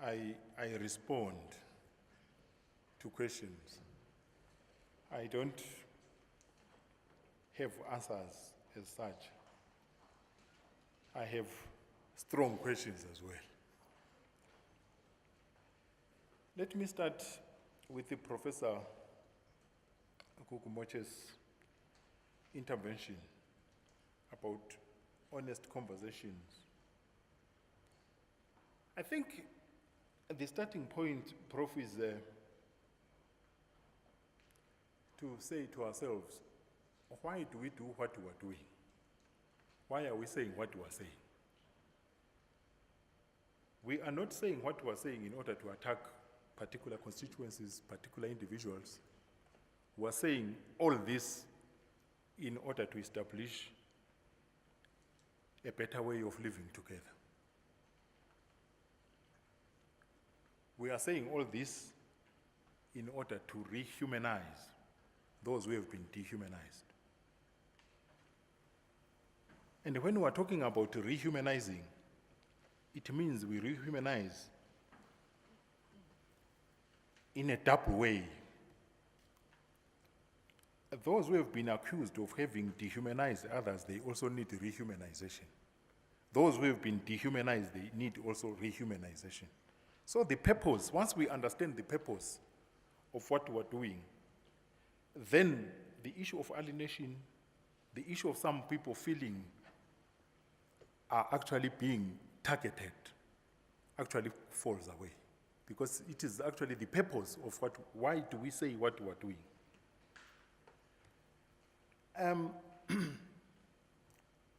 I respond to questions. I don't have answers as such. I have strong questions as well. Let me start with the Professor Kukumoche's intervention about honest conversations. I think the starting point, Prof, is to say to ourselves, why do we do what we are doing? Why are we saying what we are saying? We are not saying what we are saying in order to attack particular constituencies, particular individuals. We are saying all this in order to establish a better way of living together. We are saying all this in order to rehumanize those who have been dehumanized. And when we are talking about rehumanizing, it means we rehumanize in a double way. Those who have been accused of having dehumanized others, they also need rehumanization. those who have been dehumanized, they need also rehumanization. So the purpose, once we understand the purpose of what we're doing, then the issue of alienation, the issue of some people feeling are actually being targeted, actually falls away. Because it is actually the purpose of why do we say what we're doing.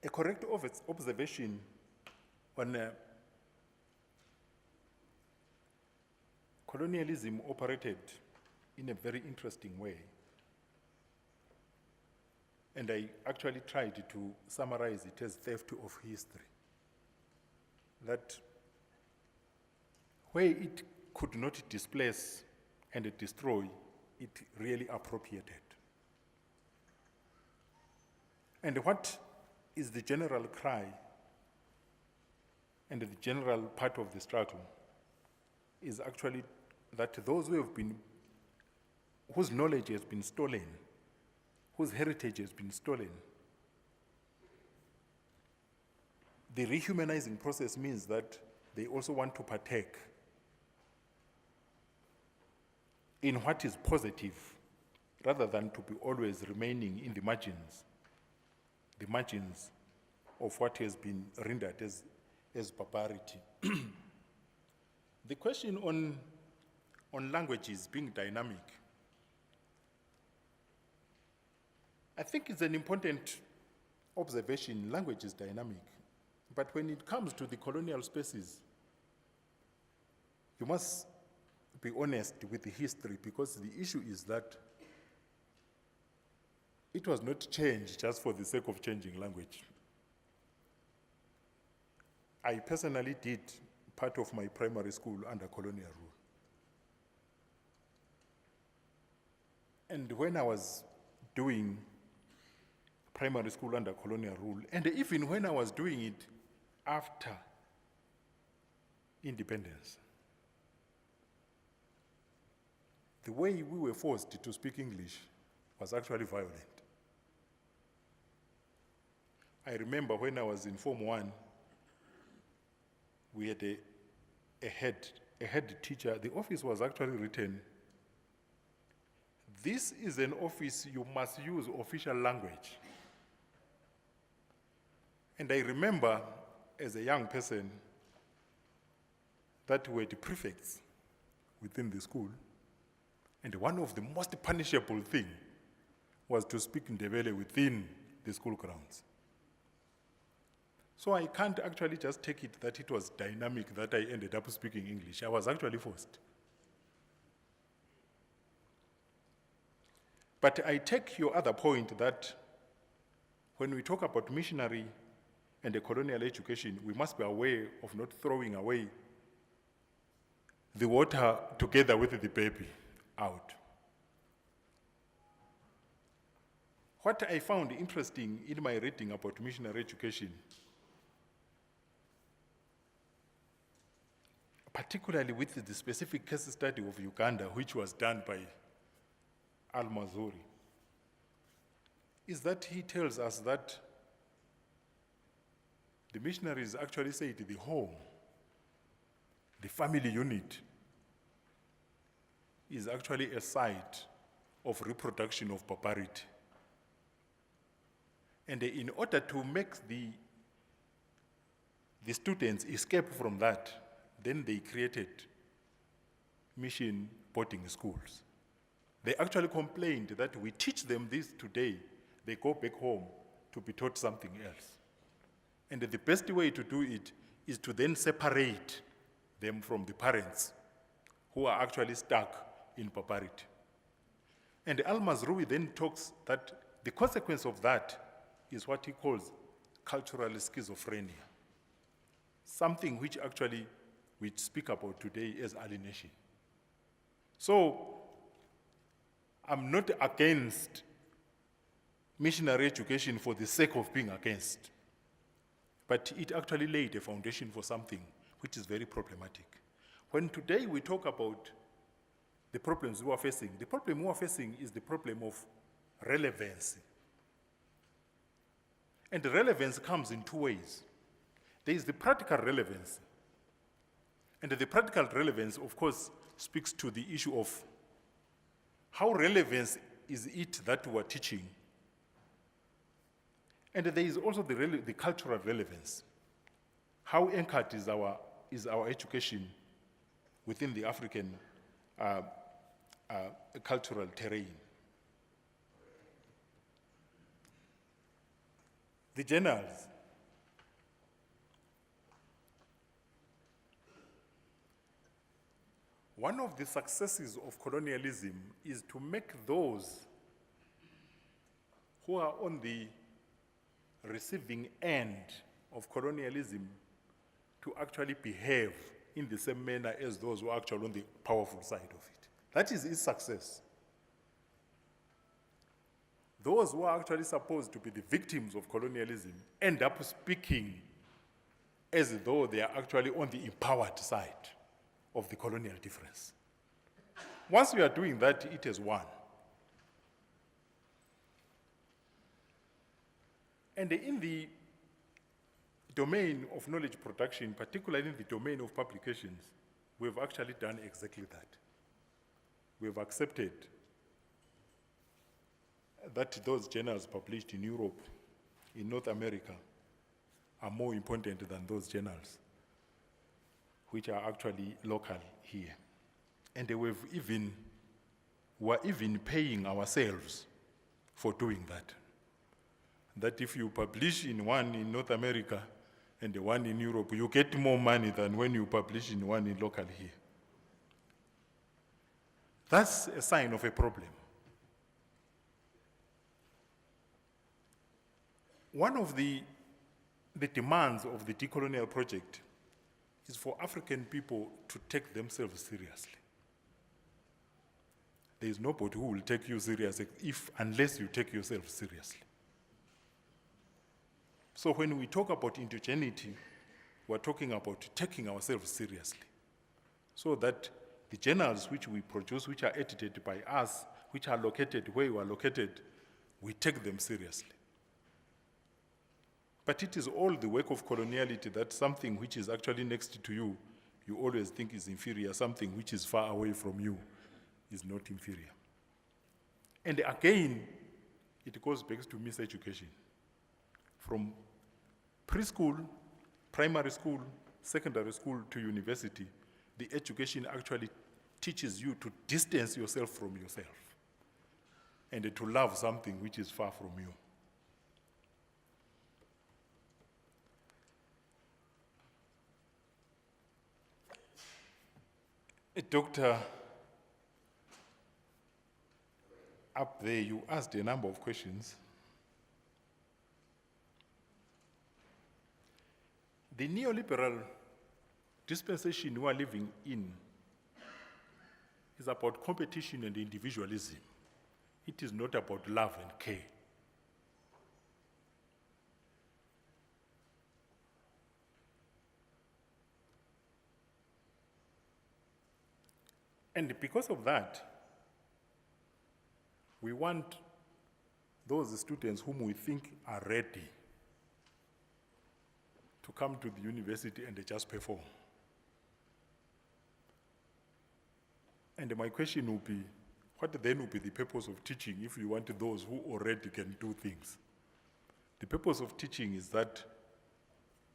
A correct observation on colonialism operated in a very interesting way. And I actually tried to summarize it as theft of history. That where it could not displace and destroy, it really appropriated. And what is the general cry and the general part of the struggle is actually that those who have been, whose knowledge has been stolen, whose heritage has been stolen, the rehumanizing process means that they also want to partake in what is positive rather than to be always remaining in the margins of what has been rendered as barbarity. The question on languages being dynamic, I think it's an important observation. Language is dynamic. But when it comes to the colonial spaces, you must be honest with the history, because the issue is that it was not changed just for the sake of changing language. I personally did part of my primary school under colonial rule. And when I was doing primary school under colonial rule, and even when I was doing it after independence, the way we were forced to speak English was actually violent. I remember when I was in Form 1, we had a head teacher. The office was actually written, "This is an office you must use official language." And I remember as a young person that we were the prefects within the school, and one of the most punishable things was to speak Ndebele within the school grounds. So I can't actually just take it that it was dynamic that I ended up speaking English. I was actually forced. But I take your other point that when we talk about missionary and the colonial education, we must be aware of not throwing away the water together with the baby out. What I found interesting in my reading about missionary education, particularly with the specific case study of Uganda, which was done by Al-Mazuri, is that he tells us that the missionaries actually said the home, the family unit, is actually a site of reproduction of barbarity. And in order to make the students escape from that, then they created mission boarding schools. They actually complained that we teach them this today, they go back home to be taught something else. And the best way to do it is to then separate them from the parents who are actually stuck in barbarity. And Al-Mazrui then talks that the consequence of that is what he calls cultural schizophrenia, something which actually we speak about today as alienation. So I'm not against missionary education for the sake of being against, but it actually laid a foundation for something which is very problematic. When today we talk about the problems we are facing, the problem we are facing is the problem of relevancy. And the relevance comes in two ways. There is the practical relevance. And the practical relevance, of course, speaks to the issue of how relevant is it that we are teaching. And there is also the cultural relevance. How anchored is our education within the African cultural terrain? The journals. One of the successes of colonialism is to make those who are on the receiving end of colonialism to actually behave in the same manner as those who are actually on the powerful side of it. That is its success. Those who are actually supposed to be the victims of colonialism end up speaking as though they are actually on the empowered side of the colonial difference. Once we are doing that, it has won. And in the domain of knowledge production, particularly in the domain of publications, we've actually done exactly that. We've accepted that those journals published in Europe, in North America, are more important than those journals which are actually local here. And we're even paying ourselves for doing that. That if you publish in one in North America and the one in Europe, you get more money than when you publish in one in local here. That's a sign of a problem. One of the demands of the decolonial project is for African people to take themselves seriously. There is nobody who will take you seriously unless you take yourself seriously. So when we talk about indigeneity, we're talking about taking ourselves seriously, so that the journals which we produce, which are edited by us, which are located where we are located, we take them seriously. But it is all the work of coloniality that something which is actually next to you, you always think is inferior. Something which is far away from you is not inferior. And again, it goes back to miseducation. From preschool, primary school, secondary school to university, the education actually teaches you to distance yourself from yourself and to love something which is far from you. A doctor, up there, you asked a number of questions. The neoliberal dispensation we are living in is about competition and individualism. It is not about love and care. And because of that, we want those students whom we think are ready to come to the university and they just perform. And my question will be, what then will be the purpose of teaching if you want those who already can do things? The purpose of teaching is that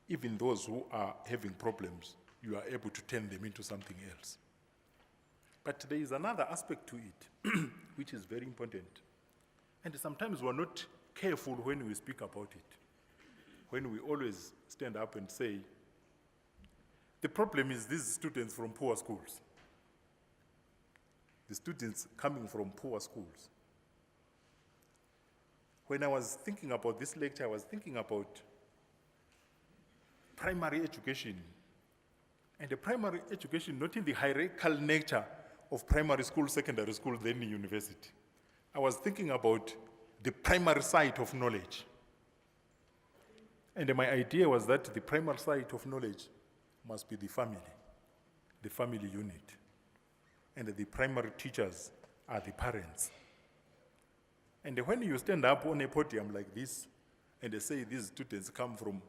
even those who are having problems, you are able to turn them into something else. But there is another aspect to it, which is very important. And sometimes we're not careful when we speak about it. When we always stand up and say, the problem is these students from poor schools. The students coming from poor schools. When I was thinking about this lecture, I was thinking about primary education. And the primary education, not in the hierarchical nature of primary school, secondary school, then university. I was thinking about the primary site of knowledge. And my idea was that the primary site of knowledge must be the family unit. And the primary teachers are the parents. And when you stand up on a podium like this, and they say these students come from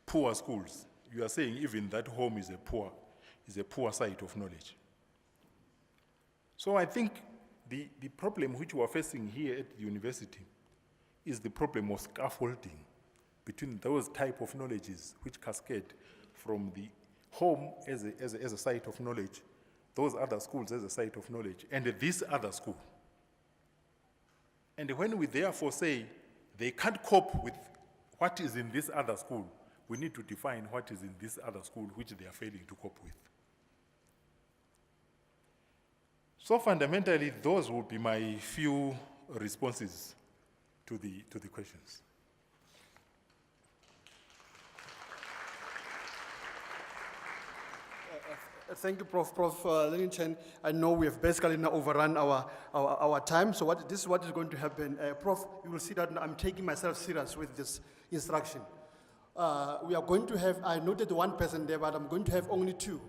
poor schools, you are saying even that home is a poor site of knowledge. So I think the problem which we are facing here at the university is the problem of scaffolding between those type of knowledges which cascade from the home as a site of knowledge, those other schools as a site of knowledge, and this other school. And when we therefore say they can't cope with what is in this other school, we need to define what is in this other school which they are failing to cope with. So fundamentally, those would be my few responses to the questions. Thank you, Prof. Lenin Chen. I know we have basically now overrun our time, so this is what is going to happen. Prof, you will see that I'm taking myself serious with this instruction. We are going to have, I noted one person there, but I'm going to have only two,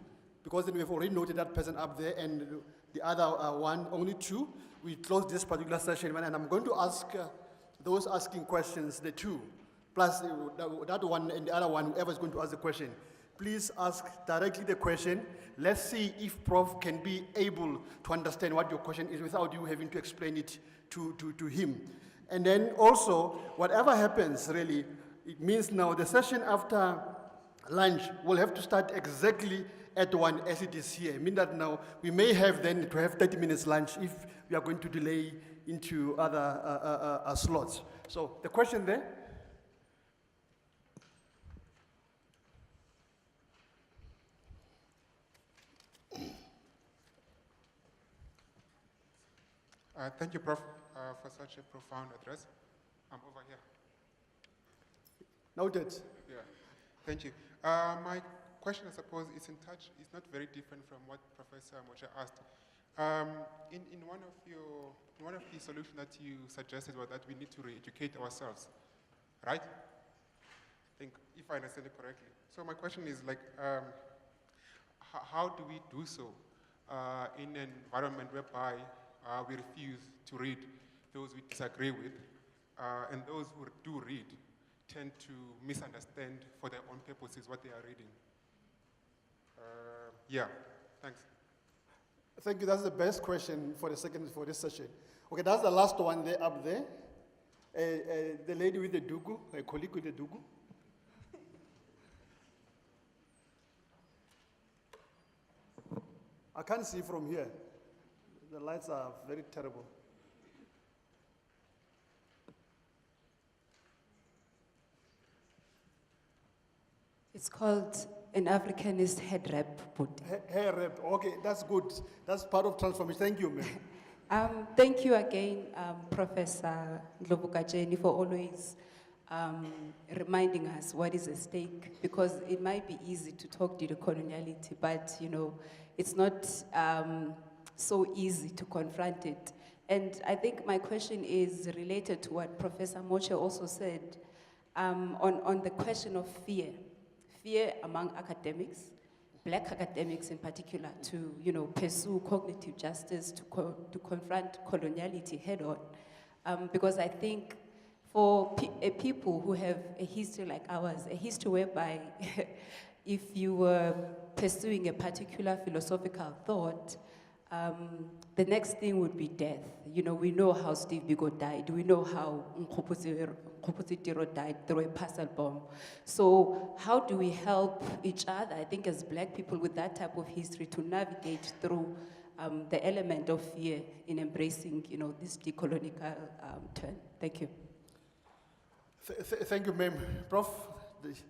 because then we have already noted that person up there, and the other one, only two. We close this particular session, and I'm going to ask those asking questions, the two, plus that one and the other one, whoever is going to ask the question. Please ask directly the question. Let's see if Prof can be able to understand what your question is without you having to explain it to him. And then also, whatever happens really, it means now the session after lunch will have to start exactly at 1 as it is here. I mean that now we may have then to have 30 minutes lunch if we are going to delay into other slots. So the question there? Thank you, Prof, for such a profound address. I'm over here. Noted. Yeah, thank you. My question, I suppose, is in touch. It's not very different from what Professor Mocha asked. In one of the solutions that you suggested was that we need to re-educate ourselves, right? I think, if I understand it correctly. So my question is like, how do we do so in an environment whereby we refuse to read those we disagree with, and those who do read tend to misunderstand for their own purposes what they are reading? Yeah, thanks. Thank you. That's the best question for this session. Okay, that's the last one there up there. The lady with the dugu, a colleague with the dugu. I can't see from here. The lights are very terrible. It's called an Africanist head wrap. Hair wrap. Okay, that's good. That's part of transformation. Thank you, ma'am. Thank you again, Professor Ndlovukajeni, for always reminding us what is at stake, because it might be easy to talk decoloniality, but it's not so easy to confront it. And I think my question is related to what Professor Moche also said on the question of fear among academics, Black academics in particular, to pursue cognitive justice, to confront coloniality head on. Because I think for people who have a history like ours, a history whereby if you were pursuing a particular philosophical thought, the next thing would be death. We know how Steve Biko died. We know how Nkgopotswe Tiro died through a parcel bomb. So how do we help each other, I think as Black people with that type of history, to navigate through the element of fear in embracing this decolonial turn? Thank you. Thank you, ma'am. Prof,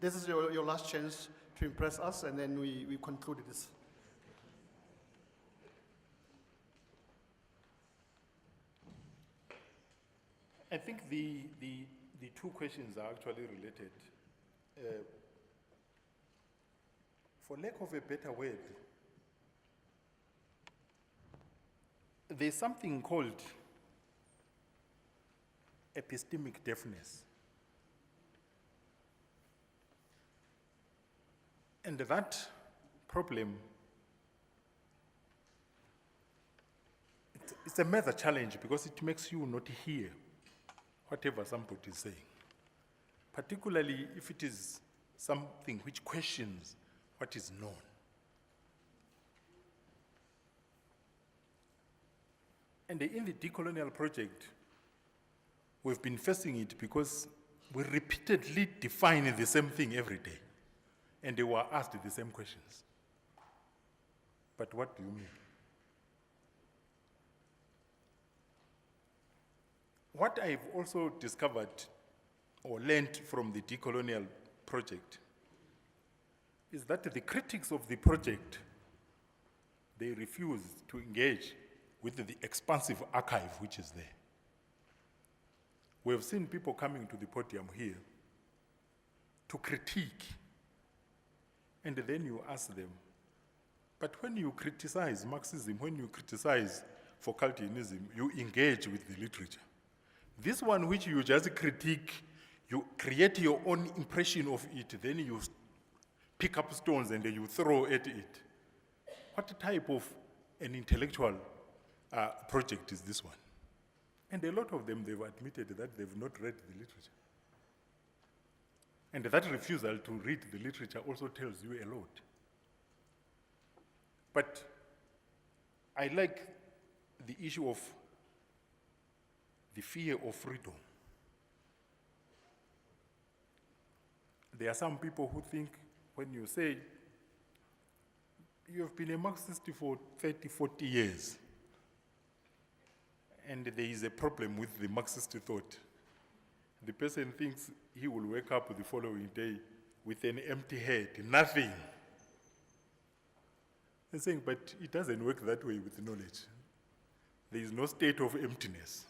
this is your last chance to impress us, and then we conclude this. I think the two questions are actually related. For lack of a better word, there's something called epistemic deafness. And that problem, it's a major challenge because it makes you not hear whatever somebody is saying, particularly if it is something which questions what is known. And in the decolonial project, we've been facing it because we repeatedly define the same thing every day. And they were asked the same questions. But what do you mean? What I've also discovered or learned from the decolonial project is that the critics of the project, they refuse to engage with the expansive archive which is there. We have seen people coming to the podium here to critique, and then you ask them, but when you criticize Marxism, when you criticize Foucaultianism, you engage with the literature. This one which you just critique, you create your own impression of it, then you pick up stones and then you throw at it. What type of an intellectual project is this one? And a lot of them, they've admitted that they've not read the literature. And that refusal to read the literature also tells you a lot. But I like the issue of the fear of freedom. There are some people who think when you say, you have been a Marxist for 30, 40 years, and there is a problem with the Marxist thought. The person thinks he will wake up the following day with an empty head, nothing. They're saying, but it doesn't work that way with knowledge. There is no state of emptiness.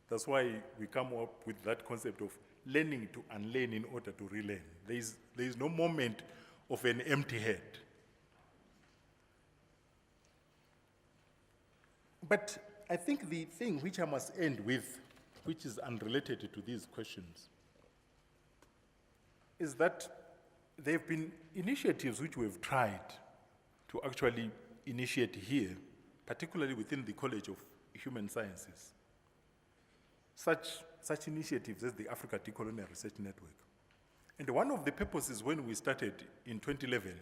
That's why we come up with that concept of learning to unlearn in order to relearn. There is no moment of an empty head. But I think the thing which I must end with, which is unrelated to these questions, is that there have been initiatives which we've tried to actually initiate here, particularly within the College of Human Sciences. Such initiatives as the Africa Decolonial Research Network. And one of the purposes when we started in 2011,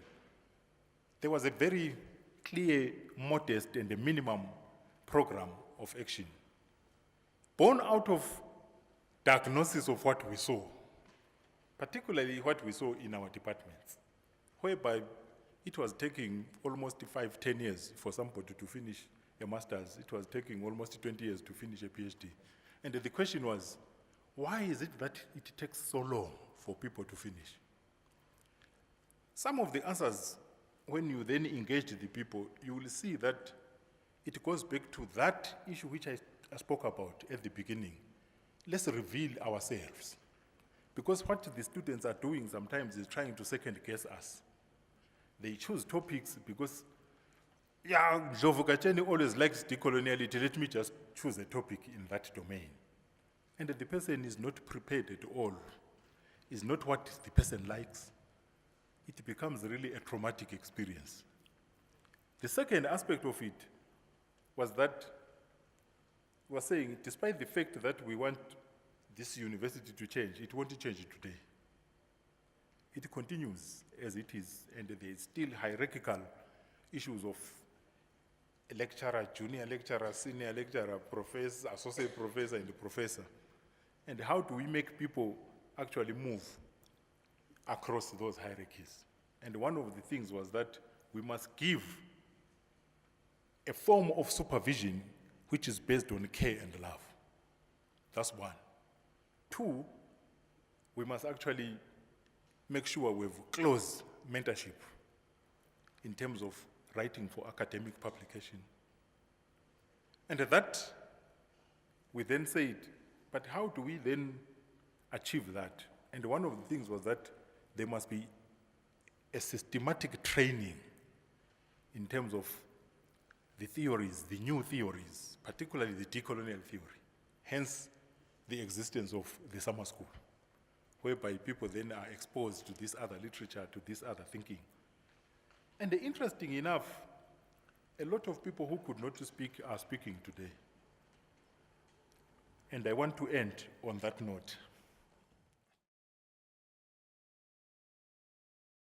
there was a very clear, modest, and a minimum program of action, born out of diagnosis of what we saw, particularly what we saw in our departments, whereby it was taking almost 5, 10 years for somebody to finish a master's. It was taking almost 20 years to finish a PhD. And the question was, why is it that it takes so long for people to finish? Some of the answers, when you then engage the people, you will see that it goes back to that issue which I spoke about at the beginning. Let's reveal ourselves. Because what the students are doing sometimes is trying to second guess us. They choose topics because, yeah, Jovukacheni always likes decoloniality, let me just choose a topic in that domain. And the person is not prepared at all. It's not what the person likes. It becomes really a traumatic experience. The second aspect of it was that we were saying, despite the fact that we want this university to change, it won't change today. It continues as it is, and there's still hierarchical issues of a lecturer, junior lecturer, senior lecturer, professor, associate professor, and professor. And how do we make people actually move across those hierarchies? And one of the things was that we must give a form of supervision which is based on care and love. That's one. Two, we must actually make sure we have close mentorship in terms of writing for academic publication. And that, we then said, but how do we then achieve that? And one of the things was that there must be a systematic training in terms of the theories, the new theories, particularly the decolonial theory, hence the existence of the summer school, whereby people then are exposed to this other literature, to this other thinking. And interesting enough, a lot of people who could not speak are speaking today. And I want to end on that note.